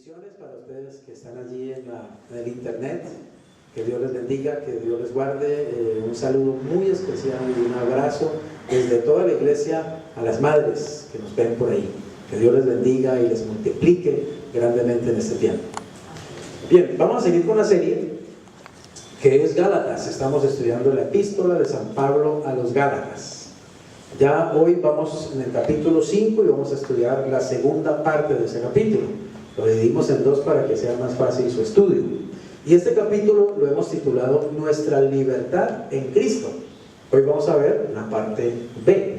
Bendiciones para ustedes que están allí en el internet. Que Dios les bendiga, que Dios les guarde. Un saludo muy especial y un abrazo desde toda la iglesia a las madres que nos ven por ahí. Que Dios les bendiga y les multiplique grandemente en este tiempo. Bien, vamos a seguir con la serie que es Gálatas. Estamos estudiando la epístola de San Pablo a los Gálatas. Ya hoy vamos en el capítulo 5 y vamos a estudiar la segunda parte de ese capítulo. Lo dividimos en dos para que sea más fácil su estudio. Y este capítulo lo hemos titulado Nuestra libertad en Cristo. Hoy vamos a ver la parte B.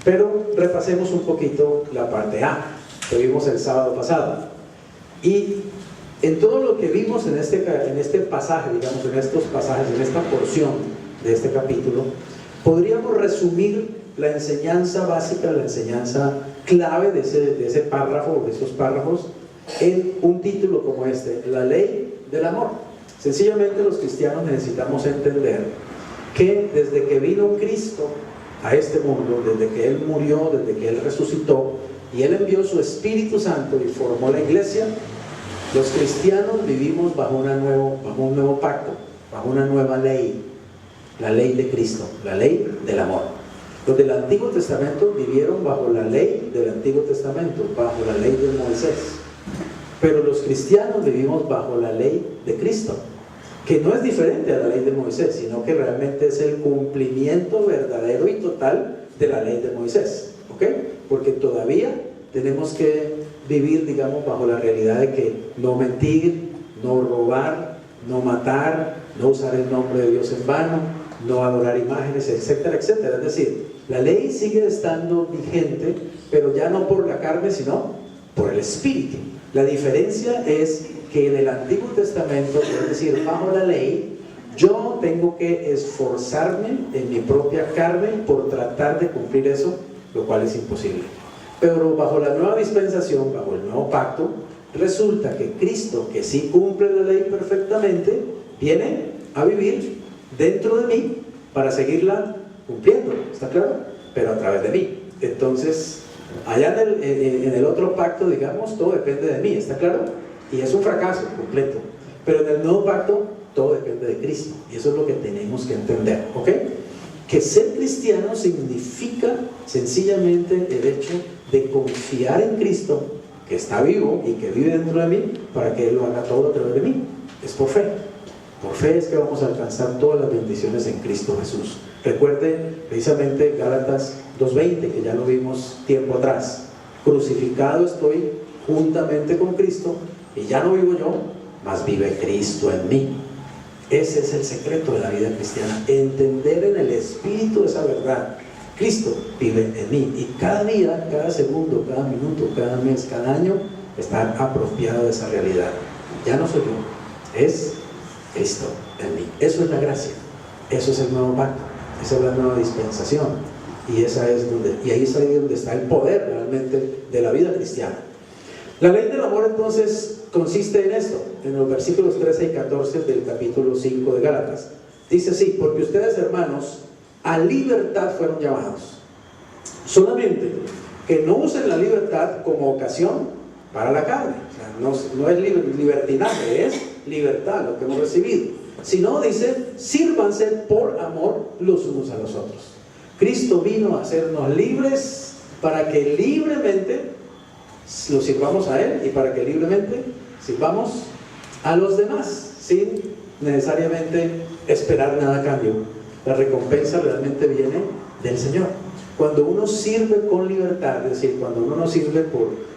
Pero repasemos un poquito la parte A, que vimos el sábado pasado. Y en todo lo que vimos en este pasaje, digamos, en estos pasajes, en esta porción de este capítulo, podríamos resumir la enseñanza básica, la enseñanza clave de ese párrafo, de esos párrafos, en un título como este: la ley del amor. Sencillamente los cristianos necesitamos entender que desde que vino Cristo a este mundo, desde que Él murió, desde que Él resucitó y Él envió su Espíritu Santo y formó la iglesia, los cristianos vivimos bajo un nuevo pacto, bajo una nueva ley, la ley de Cristo, la ley del amor. Los del Antiguo Testamento vivieron bajo la ley del Antiguo Testamento, bajo la ley de Moisés. Pero los cristianos vivimos bajo la ley de Cristo, que no es diferente a la ley de Moisés, sino que realmente es el cumplimiento verdadero y total de la ley de Moisés, ¿ok? Porque todavía tenemos que vivir, digamos, bajo la realidad de que no mentir, no robar, no matar, no usar el nombre de Dios en vano, no adorar imágenes, etcétera, etcétera. Es decir, la ley sigue estando vigente, pero ya no por la carne, sino por el Espíritu. La diferencia es que en el Antiguo Testamento, es decir, bajo la ley, yo tengo que esforzarme en mi propia carne por tratar de cumplir eso, lo cual es imposible. Pero bajo la nueva dispensación, bajo el nuevo pacto, resulta que Cristo, que sí cumple la ley perfectamente, viene a vivir dentro de mí para seguirla cumpliendo, ¿está claro? Pero a través de mí. Entonces, allá en el otro pacto, digamos, todo depende de mí, ¿está claro? Y es un fracaso completo. Pero en el nuevo pacto, todo depende de Cristo. Y eso es lo que tenemos que entender, ¿ok? Que ser cristiano significa sencillamente el hecho de confiar en Cristo, que está vivo y que vive dentro de mí, para que Él lo haga todo a través de mí. Es por fe. Por fe es que vamos a alcanzar todas las bendiciones en Cristo Jesús. Recuerden precisamente Gálatas 2:20, que ya lo vimos tiempo atrás. Crucificado estoy juntamente con Cristo, y ya no vivo yo, mas vive Cristo en mí. Ese es el secreto de la vida cristiana, entender en el Espíritu esa verdad. Cristo vive en mí, y cada día, cada segundo, cada minuto, cada mes, cada año, estar apropiado de esa realidad. Ya no soy yo, es Cristo en mí. Eso es la gracia, eso es el nuevo pacto, esa es la nueva dispensación, y ahí es ahí donde está el poder realmente de la vida cristiana. La ley del amor entonces consiste en esto, en los versículos 13 y 14 del capítulo 5 de Gálatas. Dice así: porque ustedes, hermanos, a libertad fueron llamados, solamente que no usen la libertad como ocasión para la carne. O sea, no es libertinaje, es libertad lo que hemos recibido, sino dice: sírvanse por amor los unos a los otros. Cristo vino a hacernos libres para que libremente lo sirvamos a Él, y para que libremente sirvamos a los demás, sin necesariamente esperar nada a cambio. La recompensa realmente viene del Señor. Cuando uno sirve con libertad, es decir, cuando uno no sirve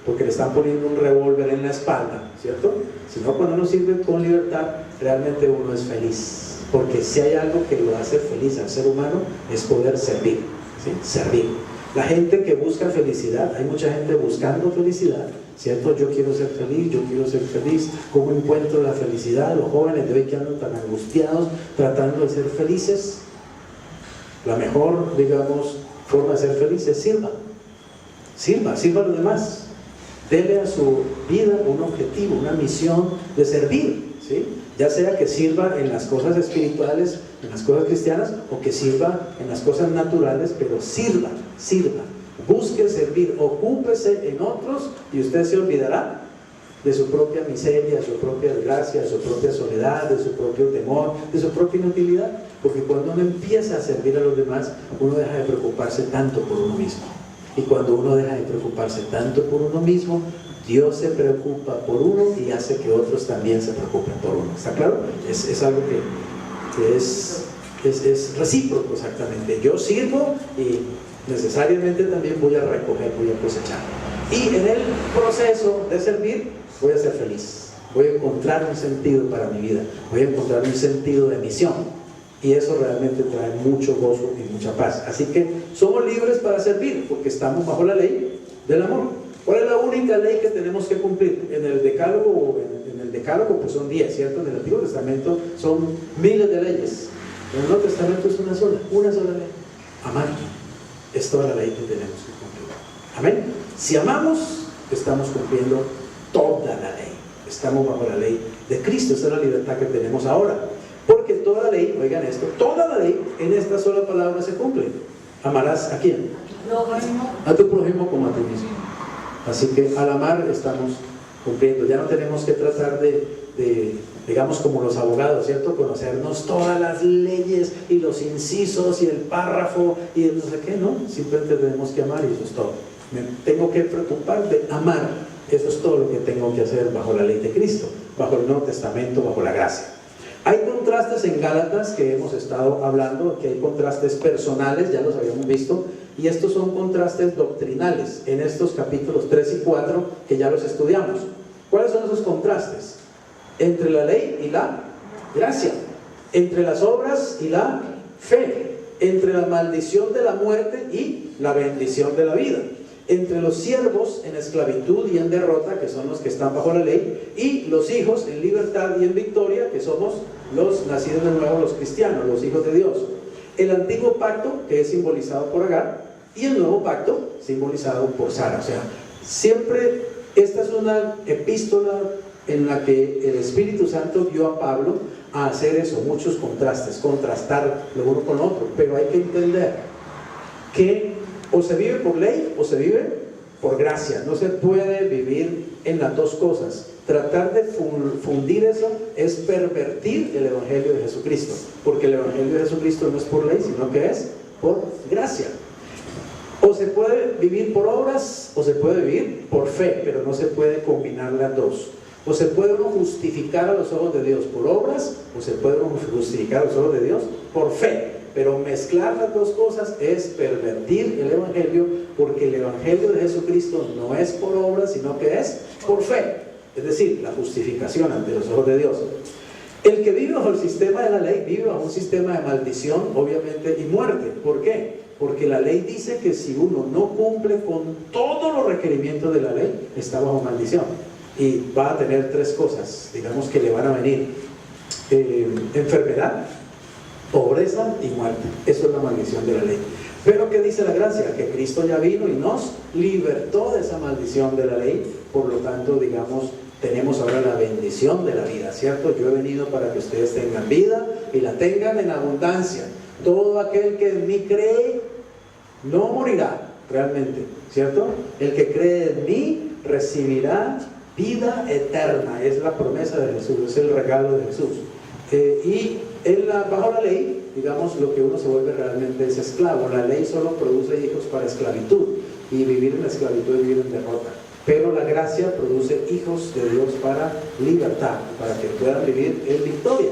porque le están poniendo un revólver en la espalda, ¿cierto? Sino cuando uno sirve con libertad, realmente uno es feliz. Porque si hay algo que lo hace feliz al ser humano, es poder servir, ¿sí? Servir. La gente que busca felicidad, hay mucha gente buscando felicidad, ¿cierto? Yo quiero ser feliz, yo quiero ser feliz. ¿Cómo encuentro la felicidad? Los jóvenes de hoy que andan tan angustiados tratando de ser felices. La mejor, digamos, forma de ser feliz es sirva a los demás. Dele a su vida un objetivo, una misión de servir, ¿sí? Ya sea que sirva en las cosas espirituales, en las cosas cristianas, o que sirva en las cosas naturales, pero sirva. Busque servir, ocúpese en otros, y usted se olvidará de su propia miseria, de su propia desgracia, de su propia soledad, de su propio temor, de su propia inutilidad. Porque cuando uno empieza a servir a los demás, uno deja de preocuparse tanto por uno mismo. Y cuando uno deja de preocuparse tanto por uno mismo, Dios se preocupa por uno y hace que otros también se preocupen por uno. ¿Está claro? Es algo que es recíproco exactamente. Yo sirvo y necesariamente también voy a recoger, voy a cosechar. Y en el proceso de servir voy a ser feliz. Voy a encontrar un sentido para mi vida. Voy a encontrar un sentido de misión. Y eso realmente trae mucho gozo y mucha paz. Así que somos libres para servir porque estamos bajo la ley del amor. ¿Cuál es la única ley que tenemos que cumplir? En el decálogo, pues son 10, ¿cierto? En el Antiguo Testamento son miles de leyes. En el Nuevo Testamento es una sola ley. Amar es toda la ley que tenemos que cumplir. Amén. Si amamos, estamos cumpliendo toda la ley. Estamos bajo la ley de Cristo. Esa es la libertad que tenemos ahora. Porque toda la ley, oigan esto, toda la ley en esta sola palabra se cumple. ¿Amarás a quién? A tu prójimo como a ti mismo. Así que al amar estamos cumpliendo. Ya no tenemos que tratar de digamos como los abogados, ¿cierto? Conocernos todas las leyes y los incisos y el párrafo y no sé qué, ¿no? Simplemente tenemos que amar y eso es todo. Me tengo que preocupar de amar. Eso es todo lo que tengo que hacer bajo la ley de Cristo, bajo el Nuevo Testamento, bajo la gracia. Hay contrastes en Gálatas que hemos estado hablando, que hay contrastes personales, ya los habíamos visto, y estos son contrastes doctrinales en estos capítulos 3 y 4 que ya los estudiamos. ¿Cuáles son esos contrastes? Entre la ley y la gracia, entre las obras y la fe, entre la maldición de la muerte y la bendición de la vida, entre los siervos en esclavitud y en derrota, que son los que están bajo la ley, y los hijos en libertad y en victoria, que somos los nacidos de nuevo, los cristianos, los hijos de Dios. El antiguo pacto, que es simbolizado por Agar, y el nuevo pacto, simbolizado por Sara. O sea, siempre esta es una epístola en la que el Espíritu Santo guió a Pablo a hacer eso, muchos contrastes, contrastar lo uno con lo otro, pero hay que entender que o se vive por ley o se vive por gracia. No se puede vivir en las dos cosas. Tratar de fundir eso es pervertir el Evangelio de Jesucristo, porque el Evangelio de Jesucristo no es por ley, sino que es por gracia. O se puede vivir por obras o se puede vivir por fe, pero no se puede combinar las dos. O se puede uno justificar a los ojos de Dios por obras, o se puede uno justificar a los ojos de Dios por fe. Pero mezclar las dos cosas es pervertir el Evangelio, porque el Evangelio de Jesucristo no es por obras, sino que es por fe. Es decir, la justificación ante los ojos de Dios. El que vive bajo el sistema de la ley vive bajo un sistema de maldición, obviamente, y muerte. ¿Por qué? Porque la ley dice que si uno no cumple con todos los requerimientos de la ley, está bajo maldición. Y va a tener tres cosas, digamos, que le van a venir: enfermedad, pobreza y muerte. Eso es la maldición de la ley. Pero ¿qué dice la gracia? Que Cristo ya vino y nos libertó de esa maldición de la ley. Por lo tanto, digamos, tenemos ahora la bendición de la vida, ¿cierto? Yo he venido para que ustedes tengan vida y la tengan en abundancia. Todo aquel que en mí cree no morirá realmente, ¿cierto? El que cree en mí recibirá vida eterna. Es la promesa de Jesús, es el regalo de Jesús. Y bajo la ley, digamos, lo que uno se vuelve realmente es esclavo. La ley solo produce hijos para esclavitud, y vivir en la esclavitud es vivir en derrota. Pero la gracia produce hijos de Dios para libertad, para que puedan vivir en victoria.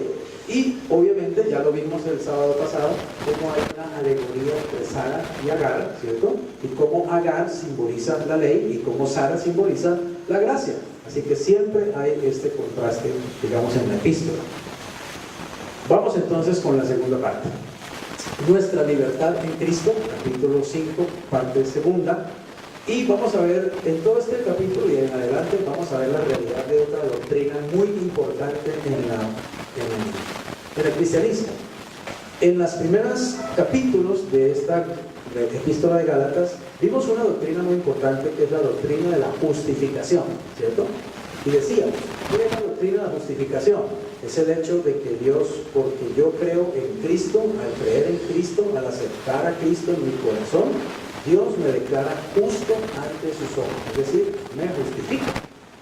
Y obviamente ya lo vimos el sábado pasado, cómo hay una alegoría entre Sara y Agar, ¿cierto? Y cómo Agar simboliza la ley y cómo Sara simboliza la gracia. Así que siempre hay este contraste, digamos, en la epístola. Vamos entonces con la segunda parte. Nuestra libertad en Cristo, capítulo 5, parte segunda. Y vamos a ver en todo este capítulo y en adelante, vamos a ver la realidad de otra doctrina muy importante en el cristianismo. En los primeros capítulos de esta epístola de Gálatas, vimos una doctrina muy importante, que es la doctrina de la justificación, ¿cierto? Y decíamos, ¿qué es la doctrina de la justificación? Es el hecho de que Dios, porque yo creo en Cristo, al creer en Cristo, al aceptar a Cristo en mi corazón, Dios me declara justo ante sus ojos, es decir, me justifica.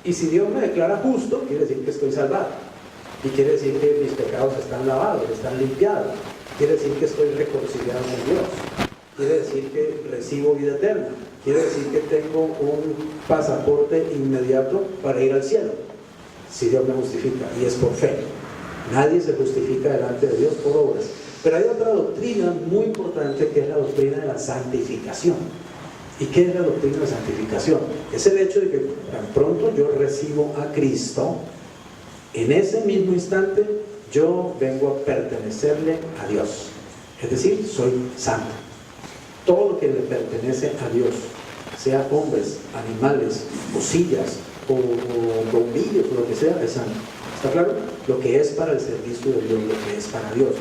Y si Dios me declara justo, quiere decir que estoy salvado. Y quiere decir que mis pecados están lavados, están limpiados. Quiere decir que estoy reconciliado con Dios. Quiere decir que recibo vida eterna. Quiere decir que tengo un pasaporte inmediato para ir al cielo. Si Dios me justifica, y es por fe. Nadie se justifica delante de Dios por obras. Pero hay otra doctrina muy importante, que es la doctrina de la santificación. ¿Y qué es la doctrina de la santificación? Es el hecho de que tan pronto yo recibo a Cristo, en ese mismo instante yo vengo a pertenecerle a Dios. Es decir, soy santo. Todo lo que le pertenece a Dios, sea hombres, animales, o sillas, o bombillos, o lo que sea, es santo. ¿Está claro? Lo que es para el servicio de Dios, lo que es para Dios.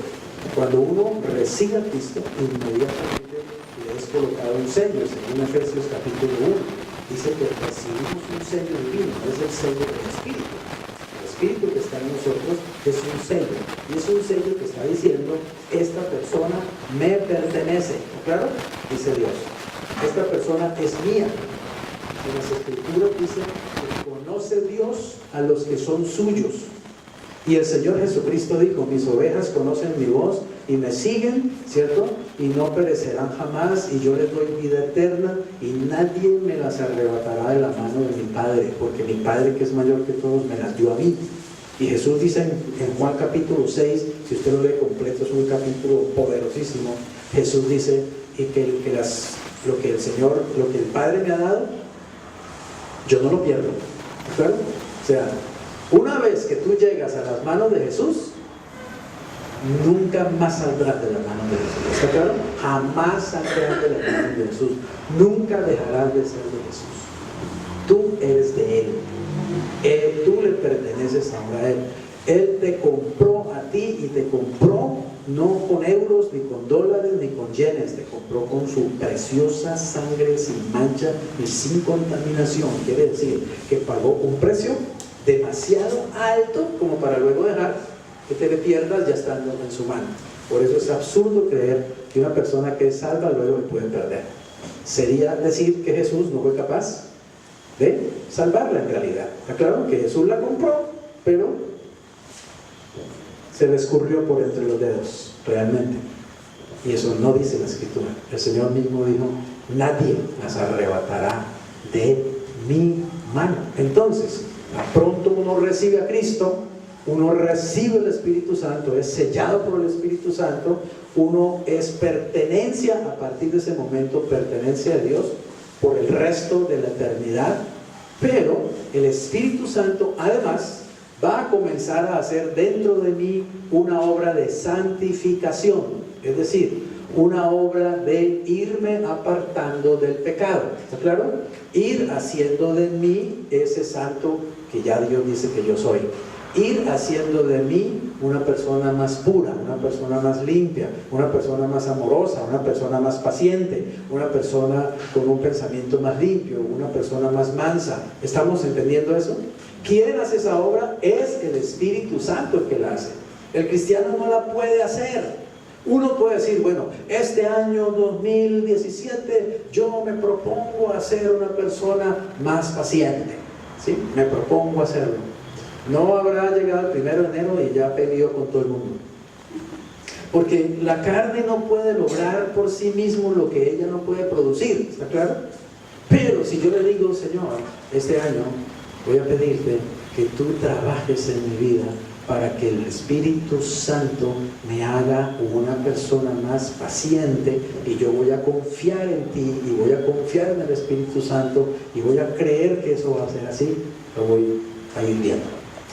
Cuando uno recibe a Cristo, inmediatamente le es colocado un sello. Según Efesios capítulo 1, dice que recibimos un sello divino, es el sello del Espíritu. El Espíritu que está en nosotros es un sello, y es un sello que está diciendo: esta persona me pertenece. ¿Claro? Dice Dios, esta persona es mía. En las Escrituras dice que conoce Dios a los que son suyos. Y el Señor Jesucristo dijo: mis ovejas conocen mi voz y me siguen, ¿cierto? Y no perecerán jamás, y yo les doy vida eterna, y nadie me las arrebatará de la mano de mi Padre, porque mi Padre, que es mayor que todos, me las dio a mí. Y Jesús dice en Juan capítulo 6, si usted lo lee completo, es un capítulo poderosísimo. Jesús dice lo que el Padre me ha dado, yo no lo pierdo. ¿Claro? O sea, una vez que tú llegas a las manos de Jesús, nunca más saldrás de las manos de Jesús. ¿Está claro? Jamás saldrás de las manos de Jesús. Nunca dejarás de ser de Jesús. Tú eres de Él. Tú le perteneces ahora a Él. Él te compró a ti, y te compró no con euros, ni con dólares, ni con yenes. Te compró con su preciosa sangre, sin mancha y sin contaminación. Quiere decir que pagó un precio demasiado alto como para luego dejar que te le pierdas ya estando en su mano. Por eso es absurdo creer que una persona que es salva luego le puede perder. Sería decir que Jesús no fue capaz de salvarla en realidad. Está claro que Jesús la compró, pero se le escurrió por entre los dedos, realmente. Y eso no dice la Escritura. El Señor mismo dijo: nadie las arrebatará de mi mano. Entonces, tan pronto uno recibe a Cristo, uno recibe el Espíritu Santo, es sellado por el Espíritu Santo, uno es pertenencia, a partir de ese momento, pertenencia a Dios por el resto de la eternidad. Pero el Espíritu Santo además va a comenzar a hacer dentro de mí una obra de santificación, es decir, una obra de irme apartando del pecado. ¿Está claro? Ir haciendo de mí ese santo que ya Dios dice que yo soy. Ir haciendo de mí una persona más pura, una persona más limpia, una persona más amorosa, una persona más paciente, una persona con un pensamiento más limpio, una persona más mansa. ¿Estamos entendiendo eso? ¿Quién hace esa obra? Es el Espíritu Santo el que la hace. El cristiano no la puede hacer. Uno puede decir: bueno, este año 2017 yo me propongo a ser una persona más paciente. ¿Sí? Me propongo hacerlo. No habrá llegado el 1 de enero y ya peleó con todo el mundo. Porque la carne no puede lograr por sí mismo lo que ella no puede producir. ¿Está claro? Pero si yo le digo: Señor, este año voy a pedirte que tú trabajes en mi vida para que el Espíritu Santo me haga una persona más paciente, y yo voy a confiar en ti, y voy a confiar en el Espíritu Santo, y voy a creer que eso va a ser así, lo voy a ir viendo.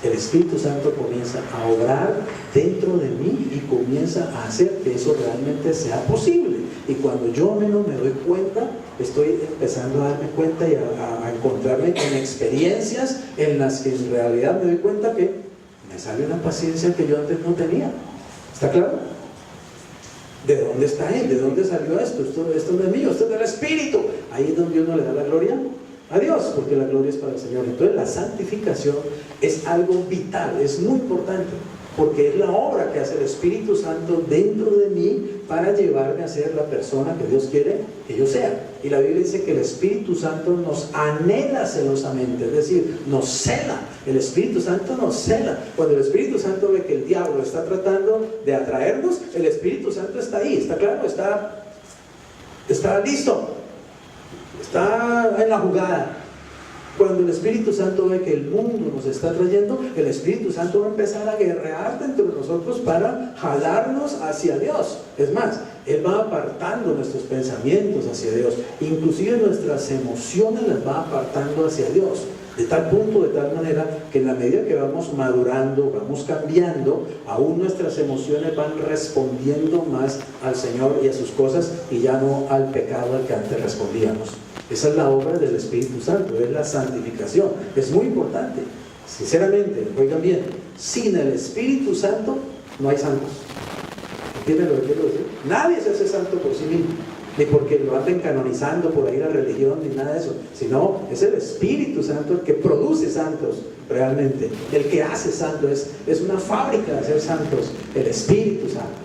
El Espíritu Santo comienza a obrar dentro de mí y comienza a hacer que eso realmente sea posible. Y cuando yo menos me doy cuenta, estoy empezando a darme cuenta y a encontrarme con experiencias en las que en realidad me doy cuenta que me sale una paciencia que yo antes no tenía. ¿Está claro? ¿De dónde está Él? ¿De dónde salió esto? Esto no es mío, esto es del Espíritu. Ahí es donde uno le da la gloria a Dios, porque la gloria es para el Señor. Entonces la santificación es algo vital, es muy importante. porque es la obra que hace el Espíritu Santo dentro de mí para llevarme a ser la persona que Dios quiere que yo sea. Y la Biblia dice que el Espíritu Santo nos anhela celosamente, es decir, nos cela. El Espíritu Santo nos cela. Cuando el Espíritu Santo ve que el diablo está tratando de atraernos, el Espíritu Santo está ahí, está claro, está listo, está en la jugada. Cuando el Espíritu Santo ve que el mundo nos está trayendo, el Espíritu Santo va a empezar a guerrear dentro de nosotros para jalarnos hacia Dios. Es más, Él va apartando nuestros pensamientos hacia Dios, inclusive nuestras emociones las va apartando hacia Dios, de tal punto, de tal manera que en la medida que vamos madurando, vamos cambiando, aún nuestras emociones van respondiendo más al Señor y a sus cosas, y ya no al pecado al que antes respondíamos. Esa es la obra del Espíritu Santo, es la santificación. Es muy importante. Sinceramente, oigan bien, sin el Espíritu Santo no hay santos. ¿Entienden lo que quiero decir? Nadie se hace santo por sí mismo, ni porque lo anden canonizando por ahí la religión, ni nada de eso, sino es el Espíritu Santo el que produce santos realmente, el que hace santos, es una fábrica de hacer santos, el Espíritu Santo.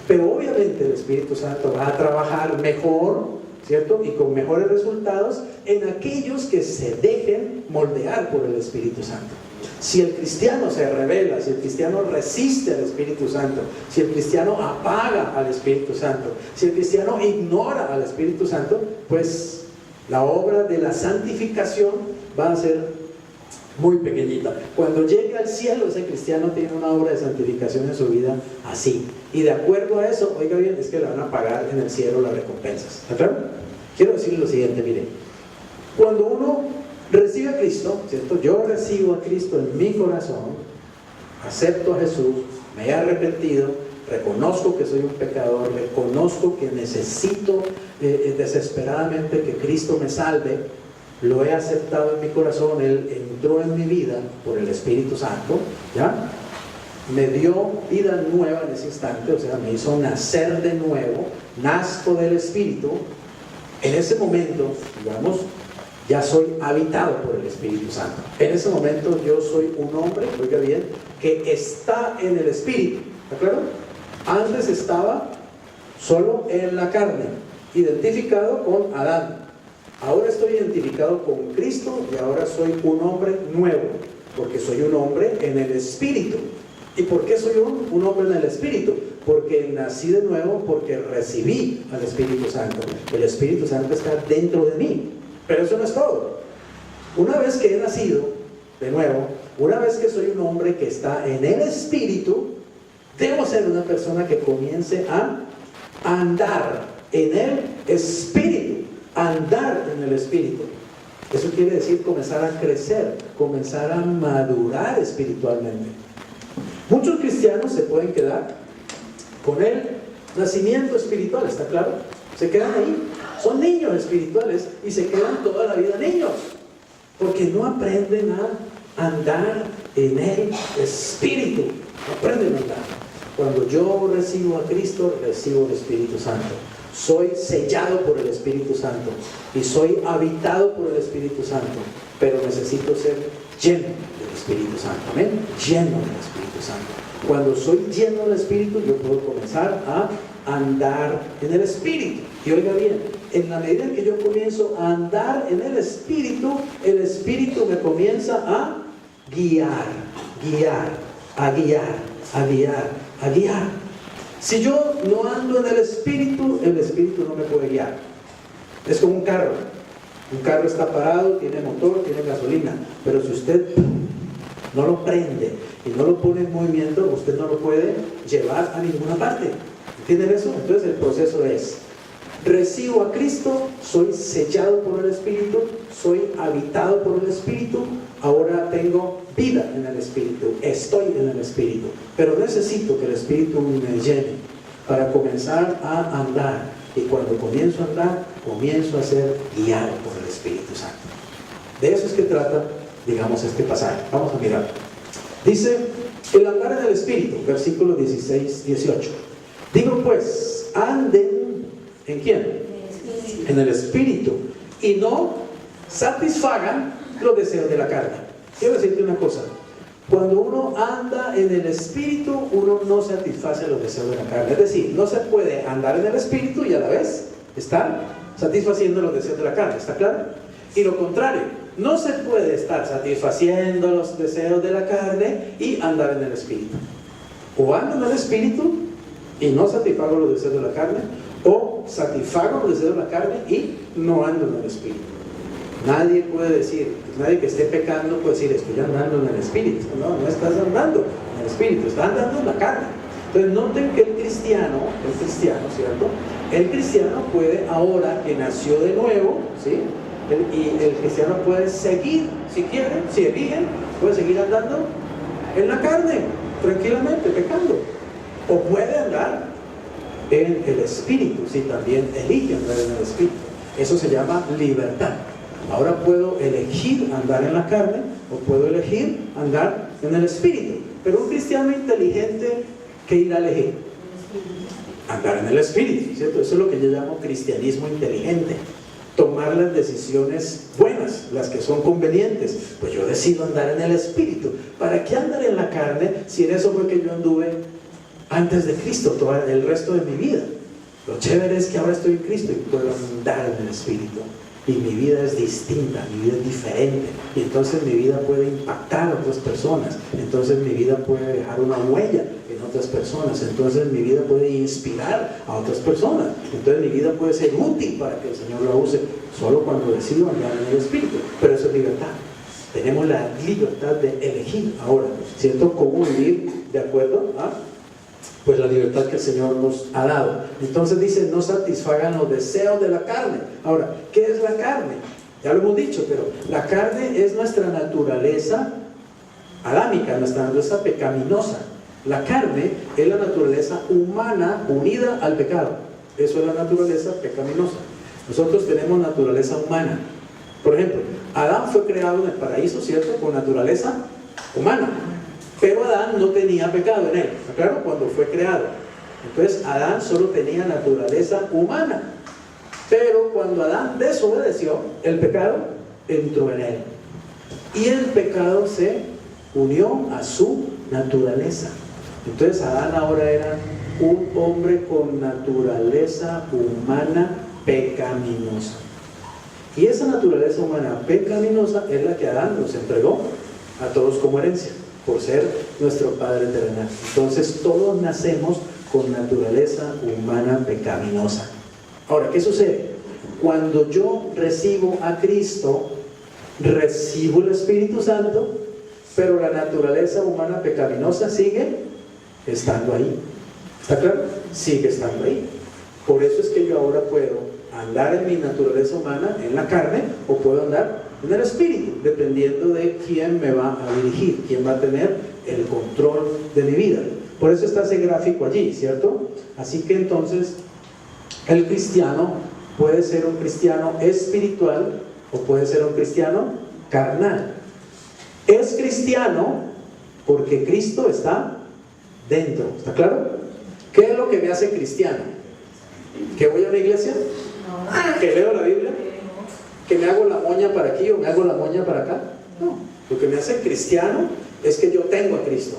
Pero obviamente el Espíritu Santo va a trabajar mejor, ¿cierto? Y con mejores resultados en aquellos que se dejen moldear por el Espíritu Santo. Si el cristiano se revela, si el cristiano resiste al Espíritu Santo, si el cristiano apaga al Espíritu Santo, si el cristiano ignora al Espíritu Santo, pues la obra de la santificación va a ser muy pequeñita. Cuando llegue al cielo, ese cristiano tiene una obra de santificación en su vida así. Y de acuerdo a eso, oiga bien, es que le van a pagar en el cielo las recompensas. ¿Está claro? Quiero decirle lo siguiente, mire. Cuando uno recibe a Cristo, ¿cierto? Yo recibo a Cristo en mi corazón, acepto a Jesús, me he arrepentido, reconozco que soy un pecador, reconozco que necesito desesperadamente que Cristo me salve, lo he aceptado en mi corazón, Él entró en mi vida por el Espíritu Santo, ¿ya? Me dio vida nueva en ese instante, o sea, me hizo nacer de nuevo, nazco del Espíritu. En ese momento, digamos, ya soy habitado por el Espíritu Santo. En ese momento yo soy un hombre, oiga bien, que está en el Espíritu, ¿está claro? Antes estaba solo en la carne, identificado con Adán. Ahora estoy identificado con Cristo y ahora soy un hombre nuevo, porque soy un hombre en el Espíritu. ¿Y por qué soy un hombre en el Espíritu? Porque nací de nuevo, porque recibí al Espíritu Santo. El Espíritu Santo está dentro de mí. Pero eso no es todo. Una vez que he nacido de nuevo, una vez que soy un hombre que está en el Espíritu, debo ser una persona que comience a andar en el Espíritu. Andar en el Espíritu. Eso quiere decir comenzar a crecer, comenzar a madurar espiritualmente. Muchos cristianos se pueden quedar con el nacimiento espiritual, ¿está claro? Se quedan ahí, son niños espirituales y se quedan toda la vida niños, porque no aprenden a andar en el Espíritu, no aprenden a andar. Cuando yo recibo a Cristo, recibo el Espíritu Santo. Soy sellado por el Espíritu Santo y soy habitado por el Espíritu Santo, pero necesito ser lleno del Espíritu Santo. ¿Amén? Lleno del Espíritu Santo. Cuando soy lleno del Espíritu, yo puedo comenzar a andar en el Espíritu. Y oiga bien, en la medida en que yo comienzo a andar en el Espíritu me comienza a guiar. Si yo no ando en el Espíritu no me puede guiar. Es como un carro. Un carro está parado, tiene motor, tiene gasolina, pero si usted no lo prende y no lo pone en movimiento, usted no lo puede llevar a ninguna parte. ¿Entienden eso? Entonces el proceso es: recibo a Cristo, soy sellado por el Espíritu, soy habitado por el Espíritu, ahora tengo vida en el Espíritu, estoy en el Espíritu, pero necesito que el Espíritu me llene para comenzar a andar. Y cuando comienzo a andar, comienzo a ser guiado por el Espíritu Santo. De eso es que trata, digamos, este pasaje. Vamos a mirar. Dice, el andar en el Espíritu, versículos 16, 18. Digo pues, anden, ¿en quién? En el Espíritu, y no satisfagan los deseos de la carne. Quiero decirte una cosa: Cuando uno anda en el Espíritu, uno no satisface los deseos de la carne. Es decir, no se puede andar en el Espíritu y a la vez estar satisfaciendo los deseos de la carne. ¿Está claro? Y lo contrario, no se puede estar satisfaciendo los deseos de la carne y andar en el Espíritu. O ando en el Espíritu y no satisfago los deseos de la carne, o satisfago los deseos de la carne y no ando en el Espíritu. Nadie puede decir, nadie que esté pecando puede decir, estoy andando en el Espíritu. No, no estás andando en el Espíritu, estás andando en la carne. Entonces noten que el cristiano, ¿cierto? El cristiano puede, ahora que nació de nuevo, ¿sí? Y el cristiano puede seguir, si quiere, si eligen, puede seguir andando en la carne, tranquilamente, pecando. O puede andar en el Espíritu, si también elige andar en el Espíritu. Eso se llama libertad. Ahora puedo elegir andar en la carne o puedo elegir andar en el Espíritu. Pero un cristiano inteligente, ¿qué irá a elegir? Andar en el Espíritu, ¿cierto? Eso es lo que yo llamo cristianismo inteligente. Tomar las decisiones buenas, las que son convenientes. Pues yo decido andar en el Espíritu. ¿Para qué andar en la carne si en eso fue que yo anduve antes de Cristo todo el resto de mi vida? Lo chévere es que ahora estoy en Cristo y puedo andar en el Espíritu. Y mi vida es distinta, mi vida es diferente. Y entonces mi vida puede impactar a otras personas. Entonces mi vida puede dejar una huella en otras personas. Entonces mi vida puede inspirar a otras personas. Entonces mi vida puede ser útil para que el Señor la use, solo cuando decido andar en el Espíritu. Pero eso es libertad. Tenemos la libertad de elegir ahora, ¿cierto? Cómo vivir de acuerdo a pues la libertad que el Señor nos ha dado. Entonces dice, no satisfagan los deseos de la carne. Ahora, ¿qué es la carne? Ya lo hemos dicho, pero la carne es nuestra naturaleza adámica, nuestra naturaleza pecaminosa. La carne es la naturaleza humana unida al pecado. Eso es la naturaleza pecaminosa. Nosotros tenemos naturaleza humana. Por ejemplo, Adán fue creado en el paraíso, ¿cierto? Con naturaleza humana. Pero Adán no tenía pecado en él, ¿está claro? Cuando fue creado. Entonces Adán solo tenía naturaleza humana. Pero cuando Adán desobedeció, el pecado entró en él. Y el pecado se unió a su naturaleza. Entonces Adán ahora era un hombre con naturaleza humana pecaminosa. Y esa naturaleza humana pecaminosa es la que Adán nos entregó a todos como herencia, por ser nuestro Padre terrenal. Entonces todos nacemos con naturaleza humana pecaminosa. Ahora, ¿qué sucede? Cuando yo recibo a Cristo, recibo el Espíritu Santo, pero la naturaleza humana pecaminosa sigue estando ahí. ¿Está claro? Sigue estando ahí. Por eso es que yo ahora puedo andar en mi naturaleza humana, en la carne, o puedo andar en el Espíritu, dependiendo de quién me va a dirigir, quién va a tener el control de mi vida. Por eso está ese gráfico allí, ¿cierto? Así que entonces el cristiano puede ser un cristiano espiritual o puede ser un cristiano carnal. Es cristiano porque Cristo está dentro, ¿está claro? ¿Qué es lo que me hace cristiano? ¿Que voy a una iglesia? ¿Que leo la Biblia? ¿Que me hago la moña para aquí o me hago la moña para acá? No. Lo que me hace cristiano es que yo tengo a Cristo.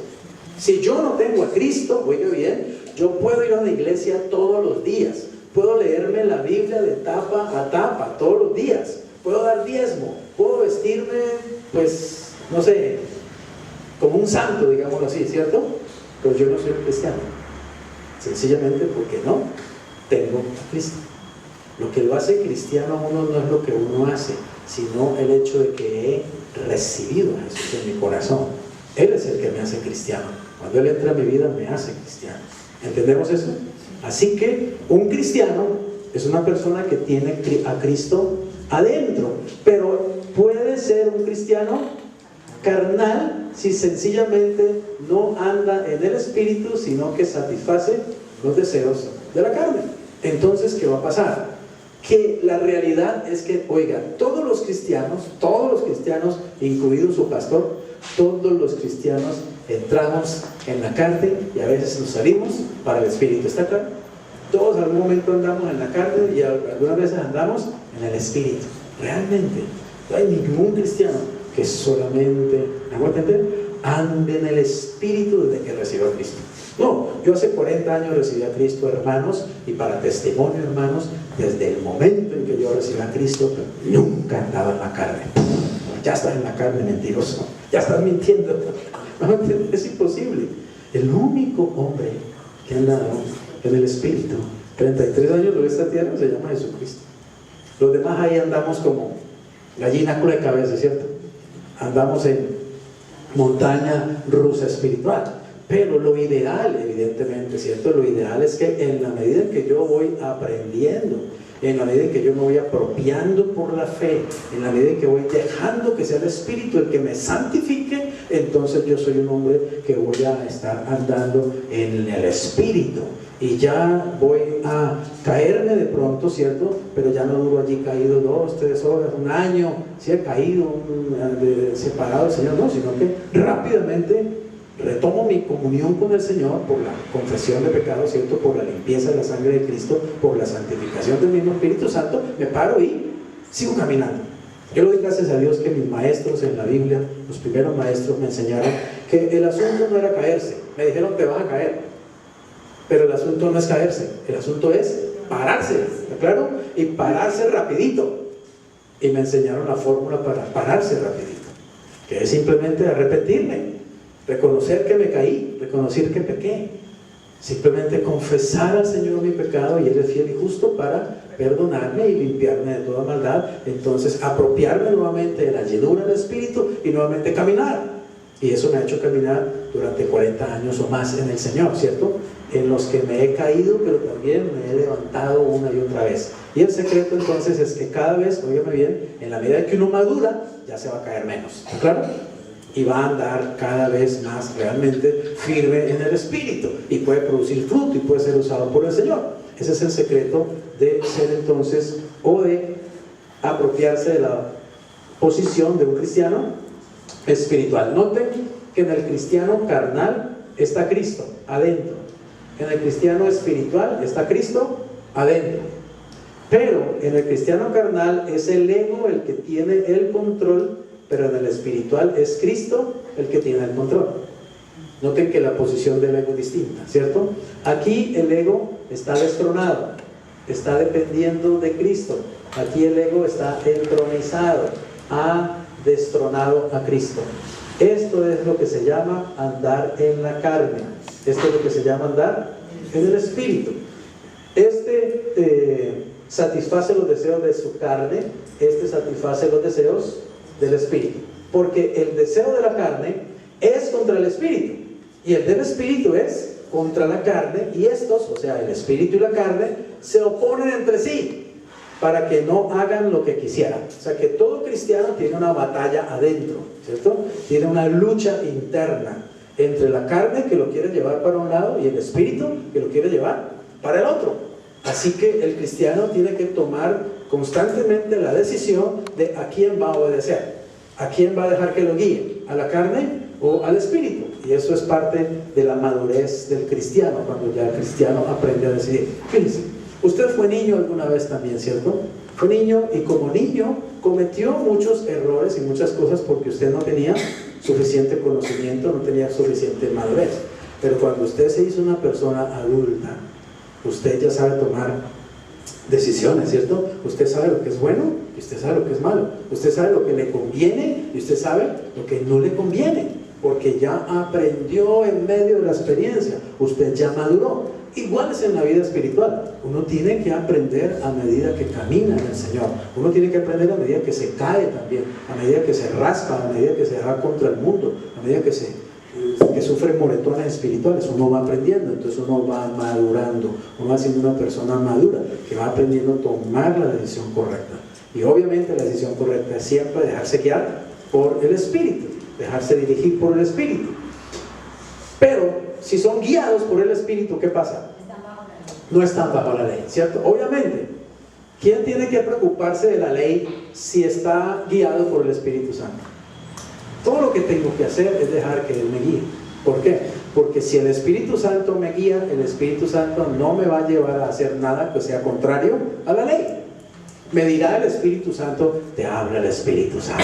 Si yo no tengo a Cristo, oiga bien, yo puedo ir a una iglesia todos los días. Puedo leerme la Biblia de tapa a tapa todos los días. Puedo dar diezmo. Puedo vestirme, pues, no sé, como un santo, digámoslo así, ¿cierto? Pero yo no soy un cristiano. Sencillamente porque no tengo a Cristo. Lo que lo hace cristiano a uno no es lo que uno hace, sino el hecho de que he recibido a Jesús en mi corazón. Él es el que me hace cristiano. Cuando Él entra a mi vida, me hace cristiano. ¿Entendemos eso? Así que un cristiano es una persona que tiene a Cristo adentro, pero puede ser un cristiano carnal si sencillamente no anda en el Espíritu, sino que satisface los deseos de la carne. Entonces, ¿qué va a pasar? Que la realidad es que, oiga, todos los cristianos, incluido su pastor, todos los cristianos entramos en la carne y a veces nos salimos para el Espíritu. ¿Está claro? Todos en algún momento andamos en la carne y algunas veces andamos en el Espíritu. Realmente, no hay ningún cristiano que solamente, ¿me hago entender? ande en el Espíritu desde que recibió a Cristo. No, yo hace 40 años recibí a Cristo, hermanos, y para testimonio, hermanos, desde el momento en que yo recibí a Cristo, nunca andaba en la carne. Ya estás en la carne, mentiroso, ya estás mintiendo. No, es imposible. El único hombre que ha andado en el Espíritu 33 años de esta tierra se llama Jesucristo. Los demás ahí andamos como gallina con la cabeza, ¿cierto? Andamos en montaña rusa espiritual. Pero lo ideal, evidentemente, ¿cierto? Lo ideal es que en la medida en que yo voy aprendiendo, en la medida en que yo me voy apropiando por la fe, en la medida en que voy dejando que sea el Espíritu el que me santifique, entonces yo soy un hombre que voy a estar andando en el Espíritu. Y ya voy a caerme de pronto, ¿cierto? Pero ya no duro allí caído 2, 3 horas, un año, si he caído separado del Señor, no, sino que rápidamente retomo mi comunión con el Señor por la confesión de pecados, ¿cierto? Por la limpieza de la sangre de Cristo, por la santificación del mismo Espíritu Santo, me paro y sigo caminando. Yo le doy gracias a Dios que mis maestros en la Biblia, los primeros maestros, me enseñaron que el asunto no era caerse. Me dijeron, te vas a caer, pero el asunto no es caerse, el asunto es pararse, ¿está claro? Y pararse rapidito. Y me enseñaron la fórmula para pararse rapidito, que es simplemente arrepentirme, reconocer que me caí, reconocer que pequé, simplemente confesar al Señor mi pecado, y Él es fiel y justo para perdonarme y limpiarme de toda maldad. Entonces apropiarme nuevamente de la llenura del Espíritu y nuevamente caminar. Y eso me ha hecho caminar durante 40 años o más en el Señor, ¿cierto? En los que me he caído, pero también me he levantado una y otra vez. Y el secreto entonces es que cada vez, óigame bien, en la medida que uno madura, ya se va a caer menos, ¿está claro? Y va a andar cada vez más realmente firme en el Espíritu, y puede producir fruto y puede ser usado por el Señor. Ese es el secreto de ser entonces, o de apropiarse de la posición de un cristiano espiritual. Noten que en el cristiano carnal está Cristo adentro, en el cristiano espiritual está Cristo adentro. Pero en el cristiano carnal es el ego el que tiene el control, pero en el espiritual es Cristo el que tiene el control. Noten que la posición del ego es distinta, ¿cierto? Aquí el ego está destronado, está dependiendo de Cristo. Aquí el ego está entronizado, ha destronado a Cristo. Esto es lo que se llama andar en la carne. Esto es lo que se llama andar en el Espíritu. Satisface los deseos de su carne, satisface los deseos del Espíritu, porque el deseo de la carne es contra el Espíritu, y el del Espíritu es contra la carne, y estos, o sea, el Espíritu y la carne, se oponen entre sí para que no hagan lo que quisieran. O sea, que todo cristiano tiene una batalla adentro, ¿cierto? Tiene una lucha interna entre la carne, que lo quiere llevar para un lado, y el Espíritu, que lo quiere llevar para el otro. Así que el cristiano tiene que tomar constantemente la decisión de a quién va a obedecer, a quién va a dejar que lo guíe, a la carne o al Espíritu. Y eso es parte de la madurez del cristiano, cuando ya el cristiano aprende a decidir. Fíjense, usted fue niño alguna vez también, ¿cierto? Fue niño, y como niño cometió muchos errores y muchas cosas porque usted no tenía suficiente conocimiento, no tenía suficiente madurez. Pero cuando usted se hizo una persona adulta, usted ya sabe tomar decisiones, ¿cierto? Usted sabe lo que es bueno y usted sabe lo que es malo. Usted sabe lo que le conviene y usted sabe lo que no le conviene, porque ya aprendió en medio de la experiencia. Usted ya maduró. Igual es en la vida espiritual. Uno tiene que aprender a medida que camina en el Señor. Uno tiene que aprender a medida que se cae también, a medida que se raspa, a medida que se da contra el mundo, a medida que sufre moretones espirituales. Uno va aprendiendo, entonces uno va madurando, uno va siendo una persona madura que va aprendiendo a tomar la decisión correcta. Y obviamente la decisión correcta es siempre dejarse guiar por el Espíritu, dejarse dirigir por el Espíritu. Pero si son guiados por el Espíritu, ¿qué pasa? No están bajo la ley, ¿cierto? Obviamente, ¿quién tiene que preocuparse de la ley si está guiado por el Espíritu Santo? Todo lo que tengo que hacer es dejar que Él me guíe. ¿Por qué? Porque si el Espíritu Santo me guía, el Espíritu Santo no me va a llevar a hacer nada que sea contrario a la ley. Me dirá el Espíritu Santo, te habla el Espíritu Santo,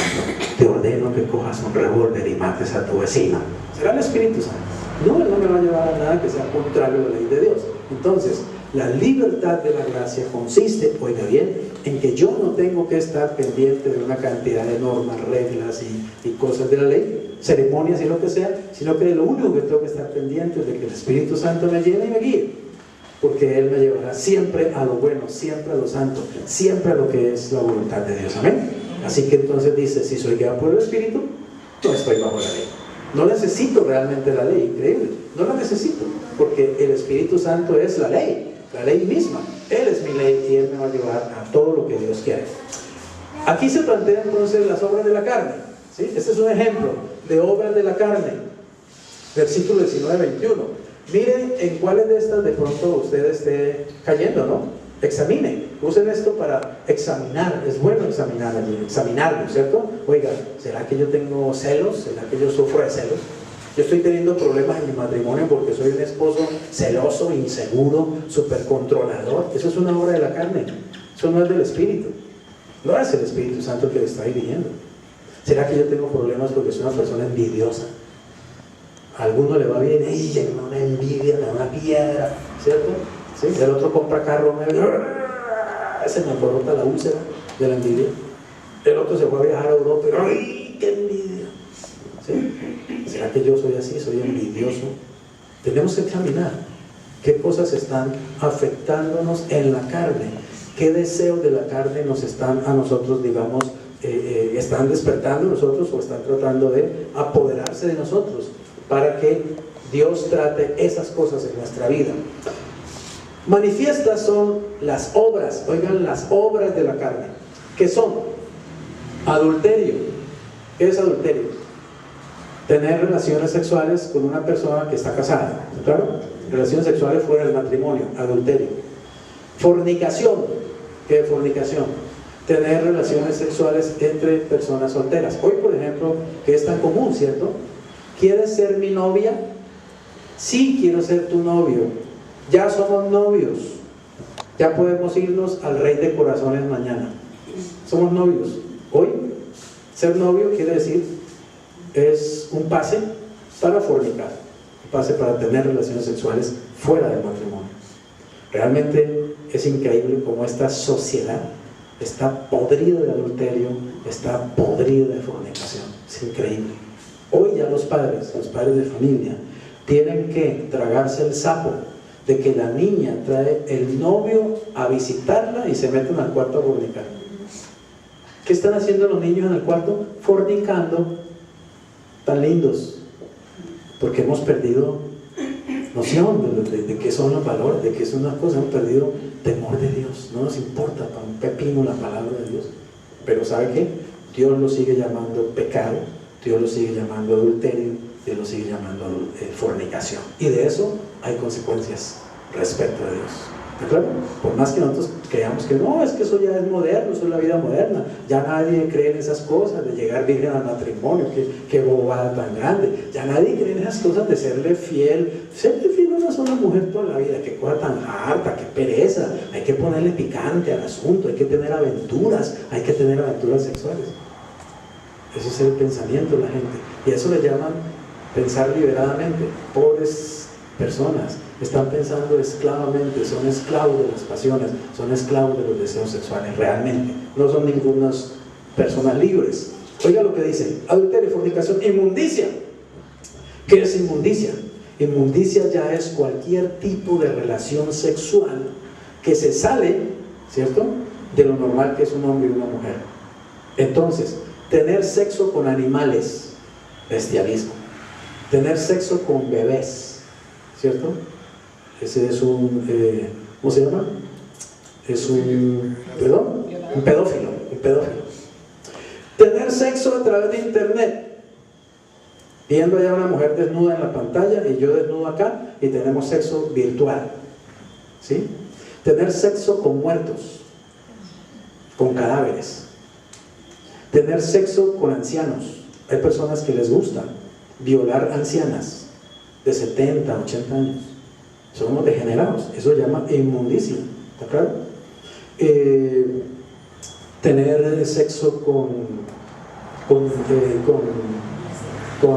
te ordeno que cojas un revólver y mates a tu vecino. ¿Será el Espíritu Santo? No, él no me va a llevar a nada que sea contrario a la ley de Dios. Entonces, la libertad de la gracia consiste, oiga bien, en que yo no tengo que estar pendiente de una cantidad de normas, reglas y cosas de la ley, ceremonias y lo que sea, sino que lo único que tengo que estar pendiente es de que el Espíritu Santo me llene y me guíe, porque Él me llevará siempre a lo bueno, siempre a lo santo, siempre a lo que es la voluntad de Dios. Amén. Así que entonces dice, si soy guiado por el Espíritu, no estoy bajo la ley. No necesito realmente la ley, increíble, no la necesito, porque el Espíritu Santo es la ley misma. Él es mi ley y Él me va a llevar a todo lo que Dios quiere. Aquí se plantean entonces las obras de la carne, ¿sí? Este es un ejemplo de obras de la carne, versículo 19-21. Miren en cuáles de estas de pronto usted esté cayendo, ¿no? Examinen, usen esto para examinar. Es bueno examinarlo, ¿cierto? Oiga, ¿será que yo tengo celos? ¿Será que yo sufro de celos? Yo estoy teniendo problemas en mi matrimonio porque soy un esposo celoso, inseguro, súper controlador. Eso es una obra de la carne, eso no es del Espíritu, no es el Espíritu Santo que le está dirigiendo. ¿Será que yo tengo problemas porque soy una persona envidiosa? A alguno le va bien, ¡ay, me da una envidia, me da una piedra! ¿Cierto? ¿Sí? El otro compra carro nuevo, se me alborota la úlcera de la envidia. El otro se fue a viajar a Europa, ¡ay, qué envidia! ¿Sí? ¿Será que yo soy así? ¿Soy envidioso? Tenemos que examinar qué cosas están afectándonos en la carne, qué deseos de la carne nos están a nosotros, digamos, están despertando en nosotros o están tratando de apoderarse de nosotros para que Dios trate esas cosas en nuestra vida. Manifiestas son las obras, oigan, las obras de la carne, que son adulterio. ¿Qué es adulterio? Tener relaciones sexuales con una persona que está casada, ¿claro? Relaciones sexuales fuera del matrimonio, adulterio. Fornicación. ¿Qué es fornicación? Tener relaciones sexuales entre personas solteras. Hoy, por ejemplo, que es tan común, ¿cierto? ¿Quieres ser mi novia? Sí, quiero ser tu novio. Ya somos novios. Ya podemos irnos al Rey de Corazones mañana. Somos novios. Hoy, ser novio quiere decir es un pase para fornicar, un pase para tener relaciones sexuales fuera del matrimonio. Realmente es increíble cómo esta sociedad está podrida de adulterio, está podrida de fornicación. Es increíble. Hoy ya los padres de familia, tienen que tragarse el sapo de que la niña trae el novio a visitarla y se meten al cuarto a fornicar. ¿Qué están haciendo los niños en el cuarto? Fornicando. Tan lindos, porque hemos perdido noción de qué son los valores, de qué son las cosas, hemos perdido temor de Dios. No nos importa para un pepino la palabra de Dios, pero ¿sabe qué? Dios lo sigue llamando pecado, Dios lo sigue llamando adulterio, Dios lo sigue llamando fornicación, y de eso hay consecuencias respecto a Dios. ¿De acuerdo? Por más que nosotros creamos que no, es que eso ya es moderno, eso es la vida moderna, ya nadie cree en esas cosas de llegar virgen al matrimonio, qué bobada tan grande, ya nadie cree en esas cosas de serle fiel a una sola mujer toda la vida, qué cosa tan harta, qué pereza, hay que ponerle picante al asunto, hay que tener aventuras sexuales. Ese es el pensamiento de la gente, y a eso le llaman pensar liberadamente. Pobres personas están pensando esclavamente, son esclavos de las pasiones, son esclavos de los deseos sexuales, realmente no son ningunas personas libres. Oiga lo que dice: adulterio, fornicación, inmundicia. ¿Qué es inmundicia? Inmundicia ya es cualquier tipo de relación sexual que se sale, ¿cierto?, de lo normal que es un hombre y una mujer. Entonces, tener sexo con animales, bestialismo. Tener sexo con bebés, ¿cierto? Ese es un, ¿cómo se llama? Es un pedófilo. Tener sexo a través de internet, viendo allá a una mujer desnuda en la pantalla y yo desnudo acá y tenemos sexo virtual, ¿sí? Tener sexo con muertos, con cadáveres. Tener sexo con ancianos. Hay personas que les gusta violar ancianas de 70, 80 años. Somos degenerados. Eso se llama inmundicia. ¿Está claro? tener sexo con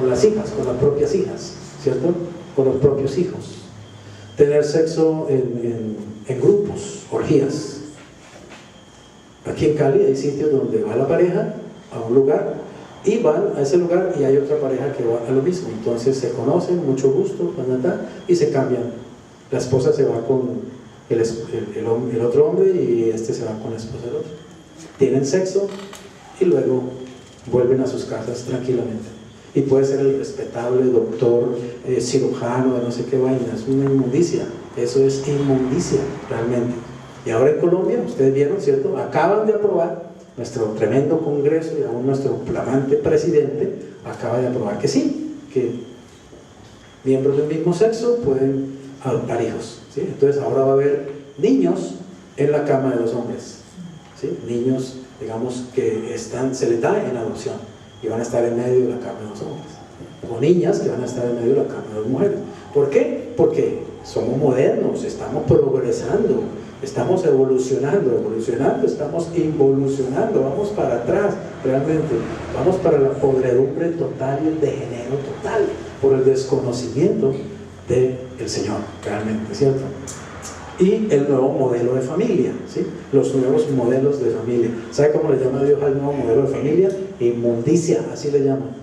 las hijas, con las propias hijas, ¿cierto? Con los propios hijos. Tener sexo en grupos, orgías. Aquí en Cali hay sitios donde va la pareja a un lugar y van a ese lugar y hay otra pareja que va a lo mismo. Entonces se conocen, mucho gusto, y se cambian. La esposa se va con el otro hombre y este se va con la esposa del otro. Tienen sexo y luego vuelven a sus casas tranquilamente. Y puede ser el respetable doctor, cirujano, de no sé qué vaina, es una inmundicia. Eso es inmundicia realmente. Y ahora en Colombia, ustedes vieron, ¿cierto? Acaban de aprobar, nuestro tremendo Congreso y aún nuestro flamante presidente acaba de aprobar que sí, que miembros del mismo sexo pueden adoptar hijos, ¿sí? Entonces ahora va a haber niños en la cama de los hombres, ¿sí? Niños, digamos, que se les da en adopción y van a estar en medio de la cama de los hombres, o niñas que van a estar en medio de la cama de las mujeres. ¿Por qué? Porque somos modernos, estamos progresando, estamos evolucionando, estamos involucionando, vamos para atrás realmente, vamos para la podredumbre total y el degenero total por el desconocimiento del Señor, realmente, ¿cierto? Y el nuevo modelo de familia, ¿sí? Los nuevos modelos de familia. ¿Sabe cómo le llama Dios al nuevo modelo de familia? Inmundicia, así le llama.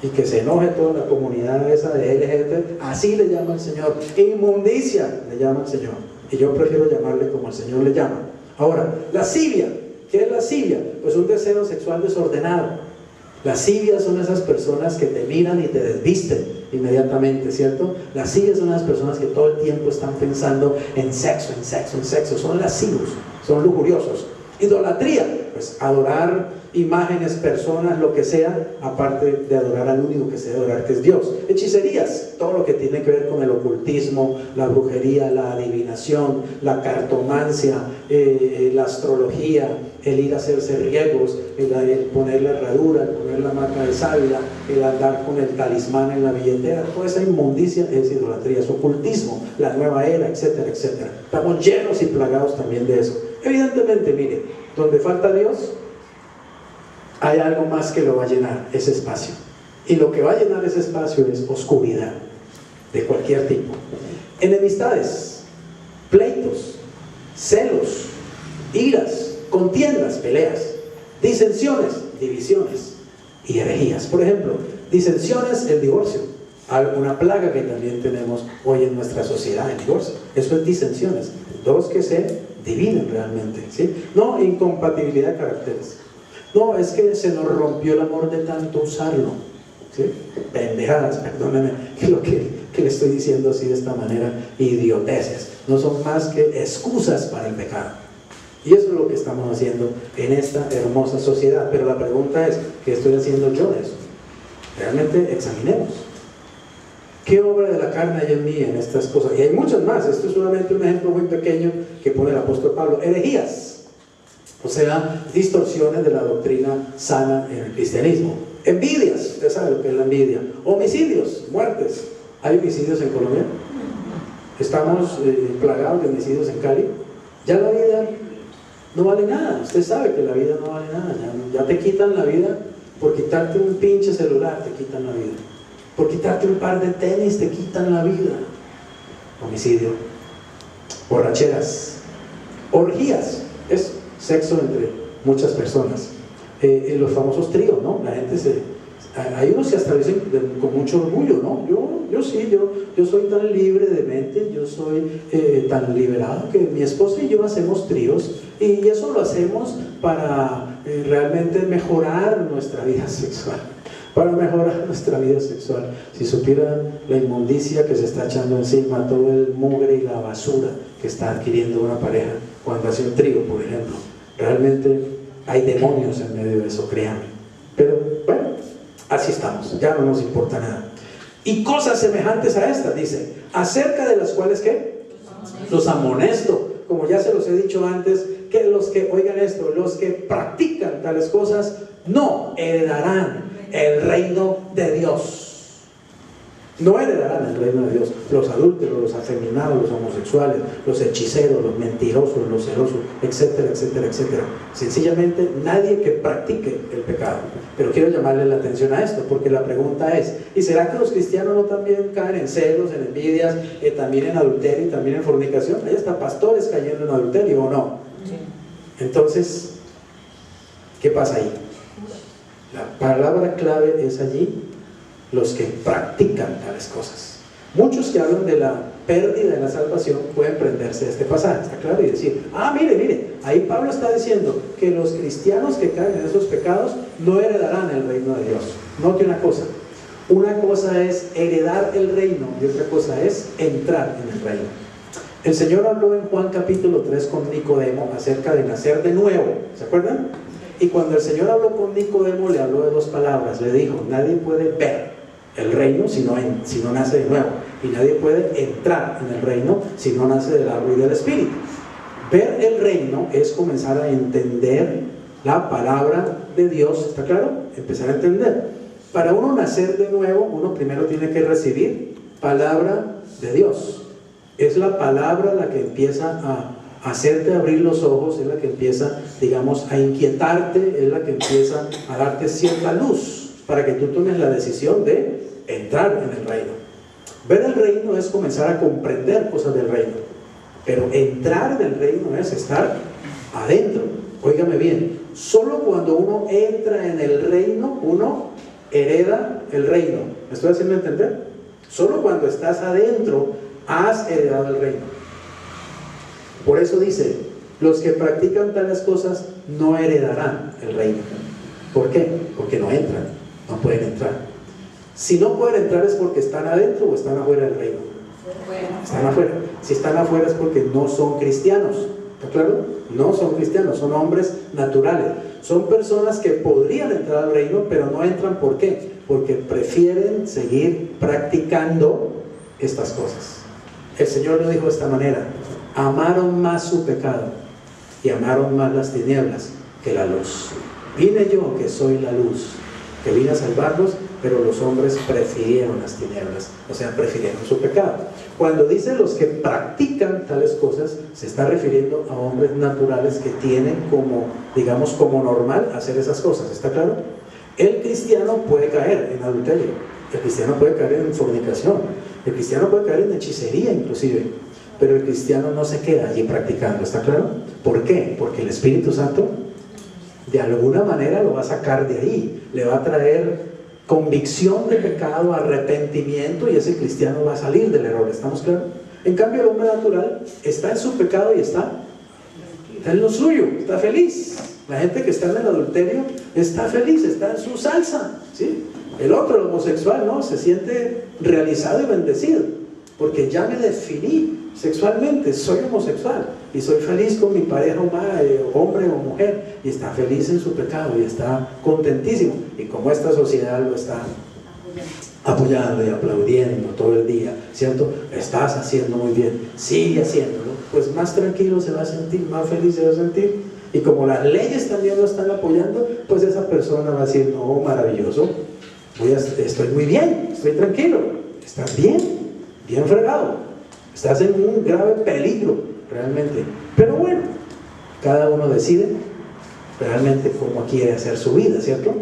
Y que se enoje toda la comunidad esa de LGBT, así le llama el Señor. Inmundicia le llama el Señor. Y yo prefiero llamarle como el Señor le llama. Ahora, lascivia. ¿Qué es lascivia? Pues un deseo sexual desordenado. Lascivias son esas personas que te miran y te desvisten inmediatamente, ¿cierto? Lascivias son las personas que todo el tiempo están pensando en sexo, son lascivos, son lujuriosos. Idolatría, pues adorar imágenes, personas, lo que sea, aparte de adorar al único que se debe adorar, que es Dios. Hechicerías, todo lo que tiene que ver con el ocultismo, la brujería, la adivinación, la cartomancia, la astrología, el ir a hacerse riegos, el poner la herradura, el poner la marca de sábila, el andar con el talismán en la billetera. Toda esa inmundicia es idolatría, es ocultismo, la nueva era, etcétera, etcétera. Estamos llenos y plagados también de eso. Evidentemente, mire, donde falta Dios, hay algo más que lo va a llenar, ese espacio. Y lo que va a llenar ese espacio es oscuridad, de cualquier tipo. Enemistades, pleitos, celos, iras, contiendas, peleas, disensiones, divisiones y herejías. Por ejemplo, disensiones, el divorcio. Una plaga que también tenemos hoy en nuestra sociedad, el divorcio. Eso es disensiones. Dos que se dividen realmente, ¿sí? No, incompatibilidad de caracteres. No, es que se nos rompió el amor de tanto usarlo, ¿sí? Pendejadas, perdónenme que le estoy diciendo así de esta manera, idioteces. No son más que excusas para el pecado. Y eso es lo que estamos haciendo en esta hermosa sociedad. Pero la pregunta es, ¿qué estoy haciendo yo de eso? Realmente examinemos. ¿Qué obra de la carne hay en mí en estas cosas? Y hay muchas más. Esto es solamente un ejemplo muy pequeño que pone el apóstol Pablo. Herejías, o sea, distorsiones de la doctrina sana en el cristianismo. Envidias, usted sabe lo que es la envidia. Homicidios, muertes. ¿Hay homicidios en Colombia? ¿Estamos plagados de homicidios en Cali? Ya la vida no vale nada. Usted sabe que la vida no vale nada. Ya te quitan la vida por quitarte un pinche celular, te quitan la vida. Por quitarte un par de tenis te quitan la vida. Homicidio, borracheras, orgías, es sexo entre muchas personas. Los famosos tríos, ¿no? La gente hay unos que hasta dicen con mucho orgullo, ¿no? Yo soy tan libre de mente, yo soy tan liberado que mi esposa y yo hacemos tríos y eso lo hacemos para realmente mejorar nuestra vida sexual. Para mejorar nuestra vida sexual. Si supieran la inmundicia que se está echando encima, todo el mugre y la basura que está adquiriendo una pareja cuando hace un trío, por ejemplo, realmente hay demonios en medio de eso, créanme. Pero bueno, así estamos, ya no nos importa nada. Y cosas semejantes a estas, dice, acerca de las cuales ¿qué? Los amonesto, como ya se los he dicho antes, que los que, oigan esto, los que practican tales cosas no heredarán el reino de Dios. No heredarán el reino de Dios. los adúlteros, los afeminados, los homosexuales, los hechiceros, los mentirosos, los celosos, etcétera, etcétera, etcétera. Sencillamente nadie que practique el pecado. Pero quiero llamarle la atención a esto, porque la pregunta es, ¿y será que los cristianos no también caen en celos, en envidias, también en adulterio y también en fornicación? Hay hasta pastores cayendo en adulterio, ¿o no? Entonces, ¿qué pasa ahí? La palabra clave es allí, los que practican tales cosas. Muchos que hablan de la pérdida de la salvación pueden prenderse de este pasaje, ¿está claro? Y decir, mire, ahí Pablo está diciendo que los cristianos que caen en esos pecados no heredarán el reino de Dios. Note una cosa es heredar el reino y otra cosa es entrar en el reino. El Señor habló en Juan capítulo 3 con Nicodemo acerca de nacer de nuevo, ¿se acuerdan? Y cuando el Señor habló con Nicodemo, le habló de dos palabras. Le dijo, nadie puede ver el reino si no nace de nuevo, y nadie puede entrar en el reino si no nace del agua y del Espíritu. Ver el reino es comenzar a entender la palabra de Dios, ¿está claro? Empezar a entender. Para uno nacer de nuevo, uno primero tiene que recibir palabra de Dios. Es la palabra la que empieza a hacerte abrir los ojos, es la que empieza, digamos, a inquietarte, es la que empieza a darte cierta luz para que tú tomes la decisión de entrar en el reino. Ver el reino es comenzar a comprender cosas del reino, pero entrar en el reino es estar adentro. Óigame bien, solo cuando uno entra en el reino, uno hereda el reino. ¿Me estoy haciendo entender? Solo cuando estás adentro has heredado el reino. Por eso dice, los que practican tales cosas no heredarán el reino. ¿Por qué? Porque no entran, no pueden entrar. Si no pueden entrar es porque están adentro o están afuera del reino. Están afuera. Si están afuera es porque no son cristianos. ¿Está claro? No son cristianos, son hombres naturales. Son personas que podrían entrar al reino, pero no entran. ¿Por qué? Porque prefieren seguir practicando estas cosas. El Señor lo dijo de esta manera: amaron más su pecado y amaron más las tinieblas que la luz. Vine yo, que soy la luz, que vine a salvarlos, pero los hombres prefirieron las tinieblas, o sea, prefirieron su pecado. Cuando dice los que practican tales cosas, se está refiriendo a hombres naturales que tienen como, digamos, como normal hacer esas cosas. ¿Está claro? El cristiano puede caer en adulterio, el cristiano puede caer en fornicación, el cristiano puede caer en hechicería inclusive, pero el cristiano no se queda allí practicando. ¿Está claro? ¿Por qué? Porque el Espíritu Santo de alguna manera lo va a sacar de ahí, le va a traer convicción de pecado, arrepentimiento, y ese cristiano va a salir del error. ¿Estamos claros? En cambio, el hombre natural está en su pecado y está en lo suyo, está feliz. La gente que está en el adulterio está feliz, está en su salsa, ¿sí? El otro, el homosexual, no, se siente realizado y bendecido, porque ya me definí sexualmente, soy homosexual y soy feliz con mi pareja humana, hombre o mujer, y está feliz en su pecado y está contentísimo. Y como esta sociedad lo está apoyando y aplaudiendo todo el día, ¿cierto? Estás haciendo muy bien, sigue haciéndolo, pues más tranquilo se va a sentir, más feliz se va a sentir. Y como las leyes también lo están apoyando, pues esa persona va a decir, no, maravilloso, estoy muy bien, estoy tranquilo. Estás bien fregado. Estás en un grave peligro, realmente. Pero bueno, cada uno decide realmente cómo quiere hacer su vida, ¿cierto?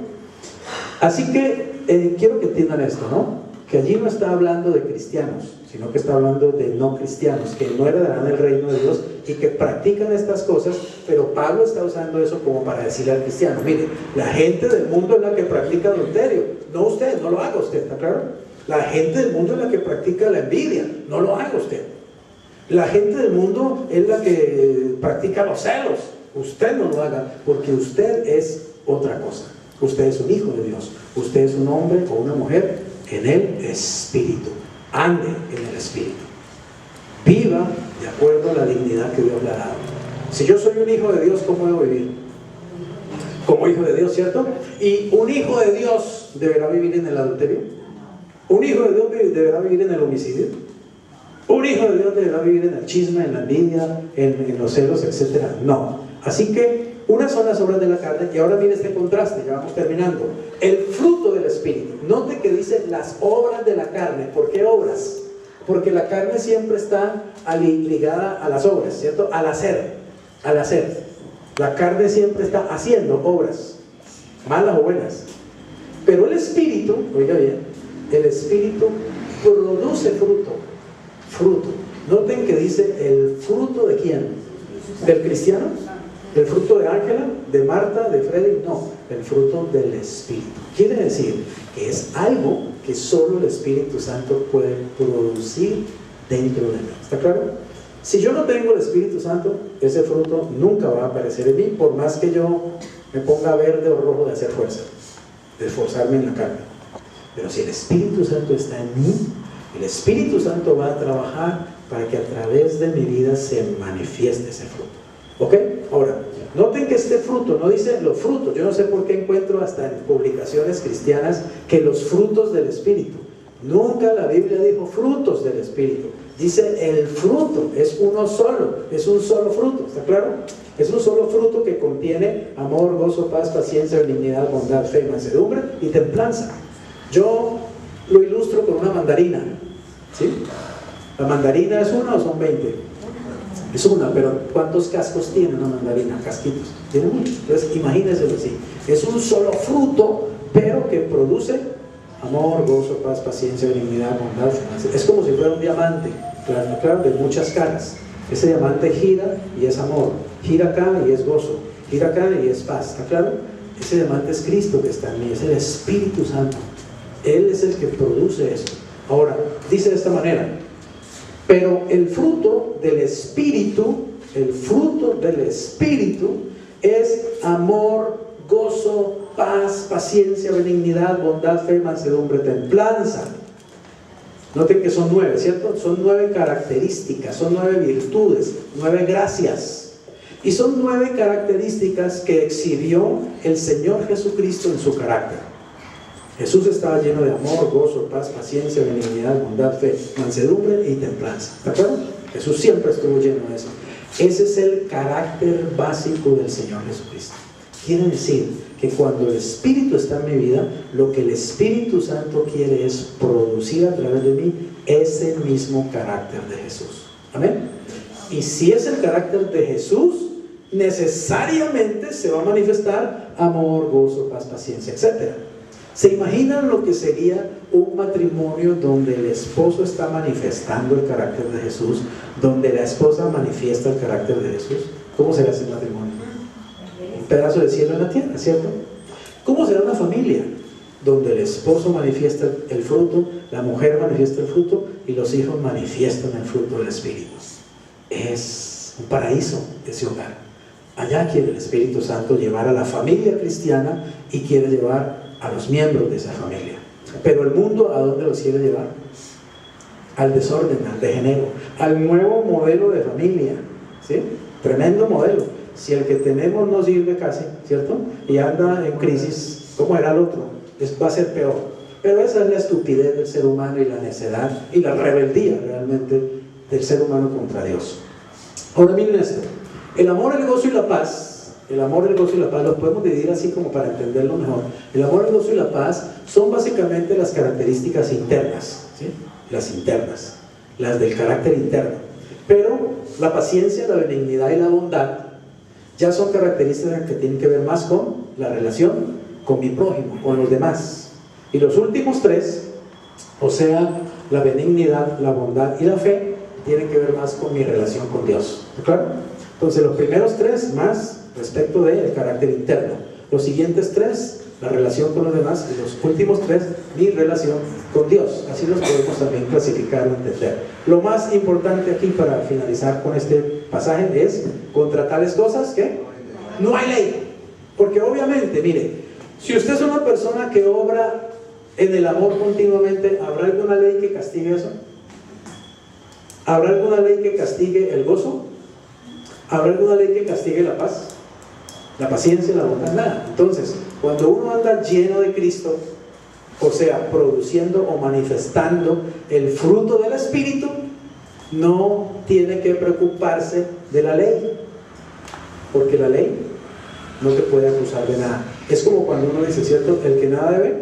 Así que quiero que entiendan esto, ¿no? Que allí no está hablando de cristianos, sino que está hablando de no cristianos, que no heredarán el reino de Dios y que practican estas cosas. Pero Pablo está usando eso como para decirle al cristiano: mire, la gente del mundo es la que practica adulterio, no usted, no lo haga usted, ¿está claro? La gente del mundo es la que practica la envidia, no lo haga usted. La gente del mundo es la que practica los celos, usted no lo haga, porque usted es otra cosa. Usted es un hijo de Dios, usted es un hombre o una mujer en el Espíritu. Ande en el Espíritu, viva de acuerdo a la dignidad que Dios le ha dado. Si yo soy un hijo de Dios, ¿cómo debo vivir? Como hijo de Dios, ¿cierto? Y un hijo de Dios deberá vivir en el adulterio. Un hijo de Dios deberá vivir en el homicidio. Un hijo de Dios deberá vivir en el chisme, en la envidia, en los celos, etc. No. Así que unas son las obras de la carne. Y ahora mire este contraste, ya vamos terminando. El fruto del Espíritu. Note que dice las obras de la carne. ¿Por qué obras? Porque la carne siempre está ligada a las obras, ¿cierto? Al hacer, al hacer. La carne siempre está haciendo obras, malas o buenas. Pero el Espíritu, oiga bien, el Espíritu produce fruto, fruto. Noten que dice el fruto de quién, del cristiano, el fruto de Ángela, de Marta, de Freddy, no, el fruto del Espíritu. Quiere decir que es algo que solo el Espíritu Santo puede producir dentro de mí. ¿Está claro? Si yo no tengo el Espíritu Santo, ese fruto nunca va a aparecer en mí, por más que yo me ponga verde o rojo de hacer fuerza, de esforzarme en la carne. Pero si el Espíritu Santo está en mí, el Espíritu Santo va a trabajar para que a través de mi vida se manifieste ese fruto. ¿Ok? Ahora, noten que este fruto, no dice los frutos. Yo no sé por qué encuentro hasta en publicaciones cristianas que los frutos del Espíritu. Nunca la Biblia dijo frutos del Espíritu. Dice el fruto, es uno solo, es un solo fruto, ¿está claro? Es un solo fruto que contiene amor, gozo, paz, paciencia, benignidad, bondad, fe, mansedumbre y templanza. Yo lo ilustro con una mandarina, ¿sí? ¿La mandarina es una o son 20? Es una, pero ¿cuántos cascos tiene una mandarina? Casquitos. Tiene muchos. Entonces, imagínense así. Es un solo fruto, pero que produce amor, gozo, paz, paciencia, benignidad, bondad. Es como si fuera un diamante, claro, de muchas caras. Ese diamante gira y es amor. Gira acá y es gozo. Gira acá y es paz. ¿Está claro? Ese diamante es Cristo que está en mí, es el Espíritu Santo. Él es el que produce eso. Ahora, dice de esta manera: pero el fruto del Espíritu es amor, gozo, paz, paciencia, benignidad, bondad, fe, mansedumbre, templanza. Noten que son 9, ¿cierto? Son 9 características, son 9 virtudes, 9 gracias. Y son 9 características que exhibió el Señor Jesucristo en su carácter. Jesús estaba lleno de amor, gozo, paz, paciencia, benignidad, bondad, fe, mansedumbre y templanza. ¿De acuerdo? Jesús siempre estuvo lleno de eso. Ese es el carácter básico del Señor Jesucristo. Quiere decir que cuando el Espíritu está en mi vida, lo que el Espíritu Santo quiere es producir a través de mí ese mismo carácter de Jesús. ¿Amén? Y si es el carácter de Jesús, necesariamente se va a manifestar amor, gozo, paz, paciencia, etc. ¿Se imaginan lo que sería un matrimonio donde el esposo está manifestando el carácter de Jesús, donde la esposa manifiesta el carácter de Jesús? ¿Cómo será ese matrimonio? Un pedazo de cielo en la tierra, ¿cierto? ¿Cómo será una familia donde el esposo manifiesta el fruto, la mujer manifiesta el fruto y los hijos manifiestan el fruto del Espíritu? Es un paraíso ese hogar. Allá quiere el Espíritu Santo llevar a la familia cristiana y quiere llevar a los miembros de esa familia. Pero el mundo, ¿a dónde los quiere llevar? Al desorden, al degenero, al nuevo modelo de familia, ¿sí? Tremendo modelo. Si el que tenemos no sirve casi, ¿cierto? Y anda en crisis, ¿cómo era el otro? Va a ser peor. Pero esa es la estupidez del ser humano y la necedad y la rebeldía realmente del ser humano contra Dios. Ahora miren esto: el amor, el gozo y la paz. El amor, el gozo y la paz los podemos dividir así como para entenderlo mejor. El amor, el gozo y la paz son básicamente las características internas, ¿sí? Las internas, las del carácter interno. Pero la paciencia, la benignidad y la bondad ya son características que tienen que ver más con la relación con mi prójimo, con los demás. Y los últimos 3, o sea, la benignidad, la bondad y la fe, tienen que ver más con mi relación con Dios. ¿Está claro? Entonces los primeros 3 más respecto del carácter interno, los siguientes 3 la relación con los demás, y los últimos 3 mi relación con Dios. Así los podemos también clasificar o entender. Lo más importante aquí para finalizar con este pasaje es: contra tales cosas ¿qué? No hay ley. Porque obviamente, mire, si usted es una persona que obra en el amor continuamente, ¿habrá alguna ley que castigue eso? ¿Habrá alguna ley que castigue el gozo? ¿Habrá alguna ley que castigue la paz, la paciencia, la bondad? Nada. Entonces, cuando uno anda lleno de Cristo, o sea, produciendo o manifestando el fruto del Espíritu, no tiene que preocuparse de la ley, porque la ley no te puede acusar de nada. Es como cuando uno dice, ¿cierto? El que nada debe,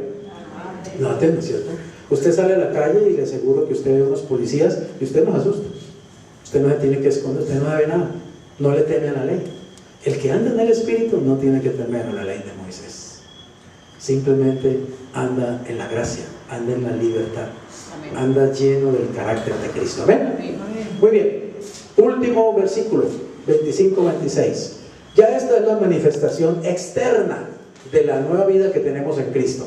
nada teme, ¿cierto? Usted sale a la calle y le aseguro que usted ve unos policías y usted no se asusta. Usted no se tiene que esconder, usted no ve nada. No le teme a la ley. El que anda en el Espíritu no tiene que temer a la ley de Moisés. Simplemente anda en la gracia, anda en la libertad. Amén. Anda lleno del carácter de Cristo. ¿Amén? Amén. Muy bien. Último versículo, 25-26. Ya esta es la manifestación externa de la nueva vida que tenemos en Cristo.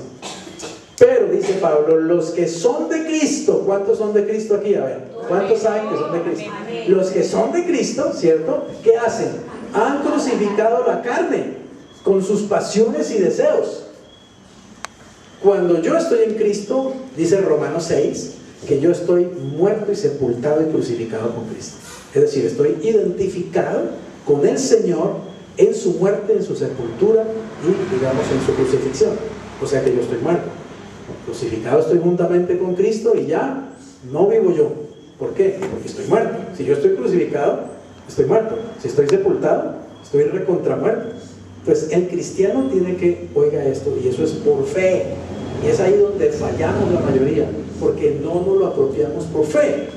Pero dice Pablo, los que son de Cristo, ¿cuántos son de Cristo aquí? A ver, ¿cuántos saben que son de Cristo? Los que son de Cristo, ¿cierto? ¿Qué hacen? Han crucificado la carne con sus pasiones y deseos. Cuando yo estoy en Cristo, dice Romanos 6, que yo estoy muerto y sepultado y crucificado con Cristo. Es decir, estoy identificado con el Señor en su muerte, en su sepultura y, digamos, en su crucifixión. O sea que yo estoy muerto. Crucificado estoy juntamente con Cristo y ya no vivo yo. ¿Por qué? Porque estoy muerto. Si yo estoy crucificado, estoy muerto. Si estoy sepultado, estoy recontra muerto. Entonces el cristiano tiene que, oiga esto, y eso es por fe. Y es ahí donde fallamos la mayoría, porque no nos lo apropiamos por fe.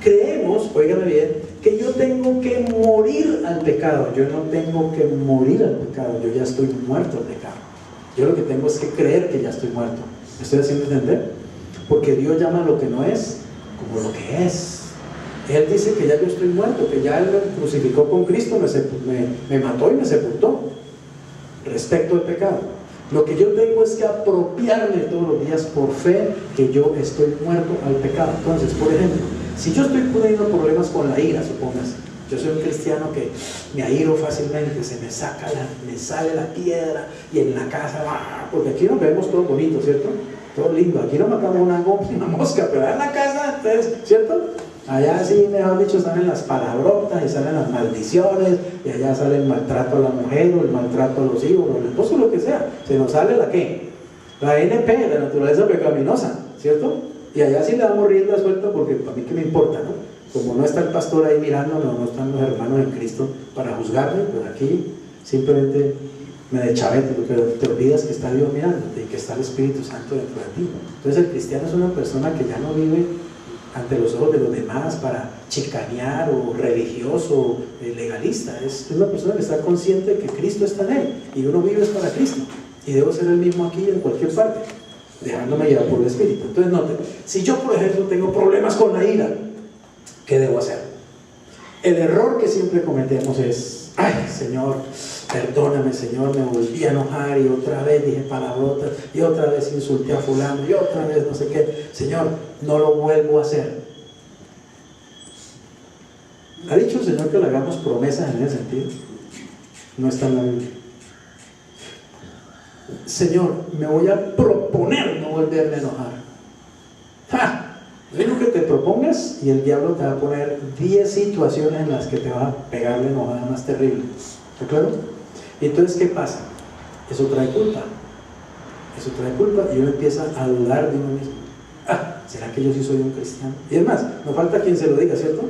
Creemos, óigame bien, que yo tengo que morir al pecado. Yo no tengo que morir al pecado, yo ya estoy muerto al pecado. Yo lo que tengo es que creer que ya estoy muerto. ¿Me estoy haciendo entender? Porque Dios llama lo que no es como lo que es. Él dice que ya yo estoy muerto, que ya Él me crucificó con Cristo, me mató y me sepultó. Respecto al pecado, lo que yo tengo es que apropiarme todos los días por fe que yo estoy muerto al pecado. Entonces, por ejemplo, si yo estoy teniendo problemas con la ira, supóngase, yo soy un cristiano que me airo fácilmente, se me sale la piedra y en la casa, porque aquí nos vemos todo bonito, ¿cierto? Todo lindo, aquí no matamos una mosca, pero en la casa, entonces, ¿cierto? Allá sí, mejor dicho, salen las palabrotas y salen las maldiciones, y allá sale el maltrato a la mujer, o el maltrato a los hijos, o el esposo, lo que sea. Se nos sale la ¿qué? La NP, la naturaleza pecaminosa, ¿cierto? Y allá sí le damos rienda suelta porque a mí qué me importa, ¿no? Como no está el pastor ahí mirándome, no están los hermanos en Cristo para juzgarme, pues aquí simplemente me deschavete, pero te olvidas que está Dios mirándote y que está el Espíritu Santo dentro de ti. Entonces el cristiano es una persona que ya no vive ante los ojos de los demás para chicanear o religioso o legalista. Es una persona que está consciente de que Cristo está en él y uno vive es para Cristo y debo ser el mismo aquí y en cualquier parte, dejándome llevar por el Espíritu. Entonces noten, si yo por ejemplo tengo problemas con la ira, ¿qué debo hacer? El error que siempre cometemos es: ay Señor, perdóname Señor, me volví a enojar y otra vez dije palabrotas y otra vez insulté a fulano y otra vez no sé qué. Señor, no lo vuelvo a hacer. ¿Ha dicho el Señor que le hagamos promesas en ese sentido? No está en la Biblia. Señor, me voy a proponer no volverme a enojar. ¡Ja! Lo único que te propongas y el diablo te va a poner 10 situaciones en las que te va a pegar la enojada más terrible. ¿De acuerdo? Y entonces, ¿qué pasa? Eso trae culpa. Eso trae culpa y uno empieza a dudar de uno mismo. ¿Será que yo sí soy un cristiano? Y es más, no falta quien se lo diga, ¿cierto?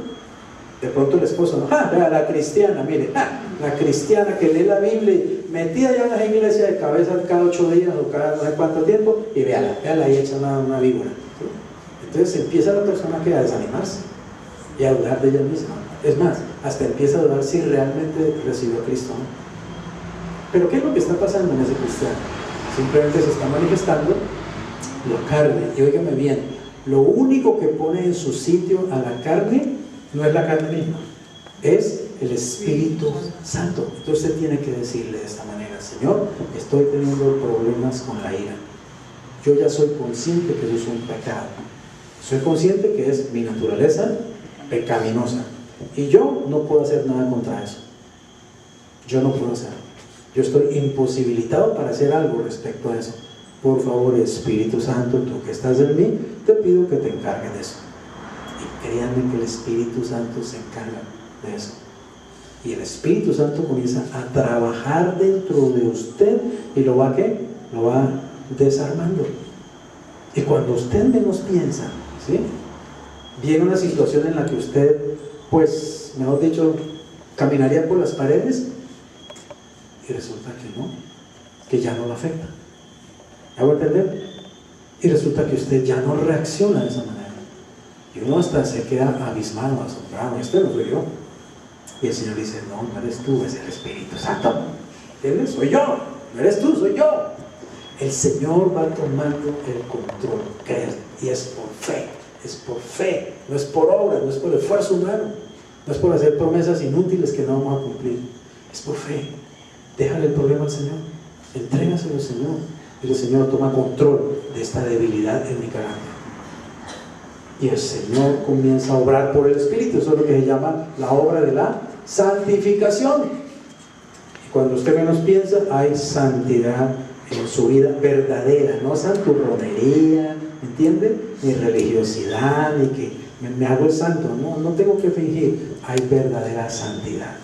De pronto el esposo, ¿no? Vea, la cristiana, mire, la cristiana que lee la Biblia, metida ya en la iglesia de cabeza cada 8 días o cada no sé cuánto tiempo, y véala ahí hecha una víbora. ¿Sí? Entonces empieza la persona que a desanimarse y a dudar de ella misma. Es más, hasta empieza a dudar si realmente recibió a Cristo, ¿no? Pero ¿qué es lo que está pasando en ese cristiano? Simplemente se está manifestando la carne. Y óigame bien, lo único que pone en su sitio a la carne no es la carne misma, es el Espíritu Santo. Entonces usted tiene que decirle de esta manera: Señor, estoy teniendo problemas con la ira. Yo ya soy consciente que eso es un pecado. Soy consciente que es mi naturaleza pecaminosa. Y yo no puedo hacer nada contra eso. Yo no puedo hacerlo. Yo estoy imposibilitado para hacer algo respecto a eso. Por favor, Espíritu Santo, tú que estás en mí, te pido que te encargues de eso. Y créanme que el Espíritu Santo se encarga de eso. Y el Espíritu Santo comienza a trabajar dentro de usted y lo va, ¿qué? Lo va desarmando. Y cuando usted menos piensa, ¿sí? Viene una situación en la que usted, pues, mejor dicho, caminaría por las paredes y resulta que no, que ya no lo afecta. ¿Hago entender? Y resulta que usted ya no reacciona de esa manera. Y uno hasta se queda abismado, asombrado. Este no soy yo. Y el Señor dice, no, no eres tú, es el Espíritu Santo. ¿Entiendes? Soy yo. No eres tú, soy yo. El Señor va tomando el control. Creer. Y es por fe. Es por fe. No es por obra, no es por esfuerzo humano. No es por hacer promesas inútiles que no vamos a cumplir. Es por fe. Déjale el problema al Señor. Entrégaselo al Señor. Y el Señor toma control de esta debilidad en mi carácter. Y el Señor comienza a obrar por el Espíritu. Eso es lo que se llama la obra de la santificación. Y cuando usted menos piensa, hay santidad en su vida verdadera, no santurronería, ¿entiende? Ni religiosidad, ni que me hago el santo. No tengo que fingir. Hay verdadera santidad.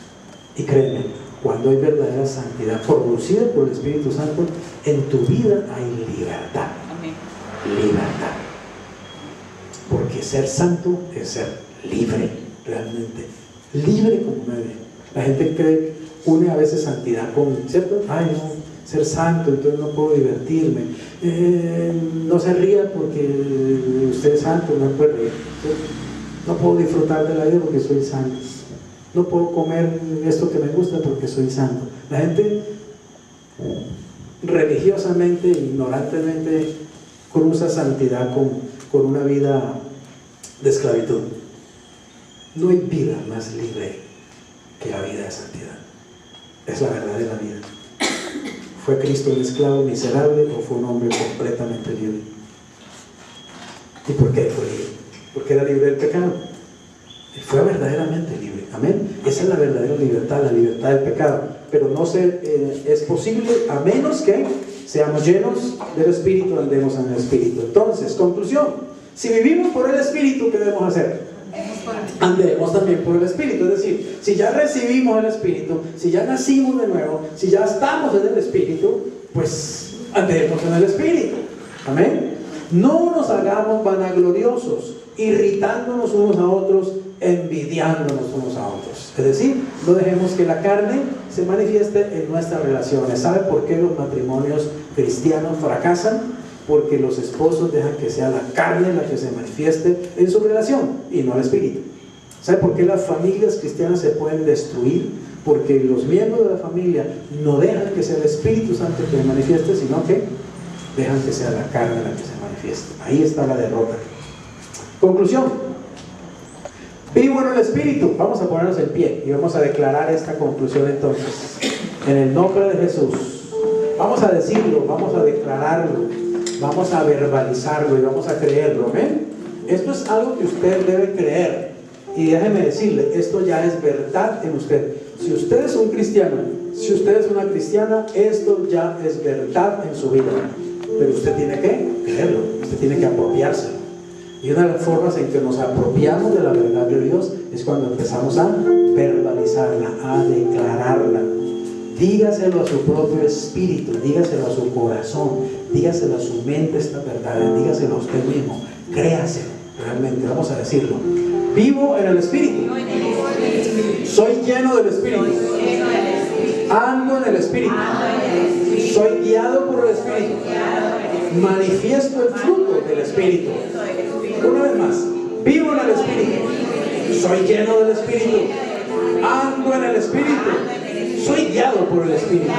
Y créeme, cuando hay verdadera santidad producida por el Espíritu Santo, en tu vida hay libertad. Amén. Libertad. Porque ser santo es ser libre, realmente. Libre como nadie. La gente une a veces santidad con, ¿cierto? Ay, no, ser santo, entonces no puedo divertirme. No se ría porque usted es santo, no puede reír. No puedo disfrutar de la vida porque soy santo. No puedo comer esto que me gusta porque soy santo. La gente religiosamente, ignorantemente, cruza santidad con una vida de esclavitud. No hay vida más libre que la vida de santidad. Es la verdadera vida. ¿Fue Cristo un esclavo miserable o fue un hombre completamente libre? ¿Y por qué fue libre? Porque era libre del pecado. Él fue verdaderamente libre. Amén. Esa es la verdadera libertad, la libertad del pecado. Pero no es posible a menos que seamos llenos del Espíritu, andemos en el Espíritu. Entonces, conclusión. Si vivimos por el Espíritu, ¿qué debemos hacer? Andemos también por el Espíritu. Es decir, si ya recibimos el Espíritu, si ya nacimos de nuevo, si ya estamos en el Espíritu, pues andemos en el Espíritu. Amén. No nos hagamos vanagloriosos, irritándonos unos a otros, envidiándonos unos a otros. Es decir, no dejemos que la carne se manifieste en nuestras relaciones. ¿Sabe por qué los matrimonios cristianos fracasan? Porque los esposos dejan que sea la carne la que se manifieste en su relación y no el Espíritu. ¿Sabe por qué las familias cristianas se pueden destruir? Porque los miembros de la familia no dejan que sea el Espíritu Santo que se manifieste, sino que dejan que sea la carne la que se manifieste. Ahí está la derrota. Conclusión. Vivo en el Espíritu. Vamos a ponernos en pie y vamos a declarar esta conclusión entonces. En el nombre de Jesús. Vamos a decirlo, vamos a declararlo. Vamos a verbalizarlo y vamos a creerlo. ¿Amén? Esto es algo que usted debe creer. Y déjeme decirle, esto ya es verdad en usted. Si usted es un cristiano, si usted es una cristiana, esto ya es verdad en su vida. Pero usted tiene que creerlo, usted tiene que apropiárselo. Y una de las formas en que nos apropiamos de la verdad de Dios es cuando empezamos a verbalizarla, a declararla. Dígaselo a su propio espíritu, dígaselo a su corazón, dígaselo a su mente esta verdad, dígaselo a usted mismo, créaselo, realmente, vamos a decirlo. Vivo en el Espíritu, soy lleno del Espíritu, ando en el Espíritu, soy guiado por el Espíritu, manifiesto el fruto del Espíritu. Una vez más, vivo en el Espíritu, soy lleno del Espíritu, ando en el Espíritu, soy guiado por el Espíritu,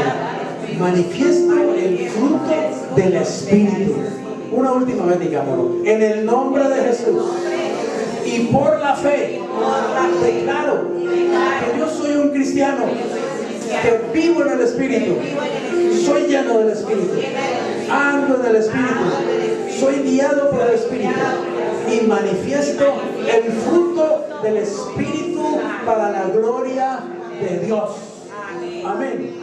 manifiesto el fruto del Espíritu. Una última vez digámoslo. En el nombre de Jesús y por la fe, declaro que yo soy un cristiano, que vivo en el Espíritu, soy lleno del Espíritu, ando en el Espíritu, soy guiado por el Espíritu y manifiesto el fruto del Espíritu para la gloria de Dios. Amén.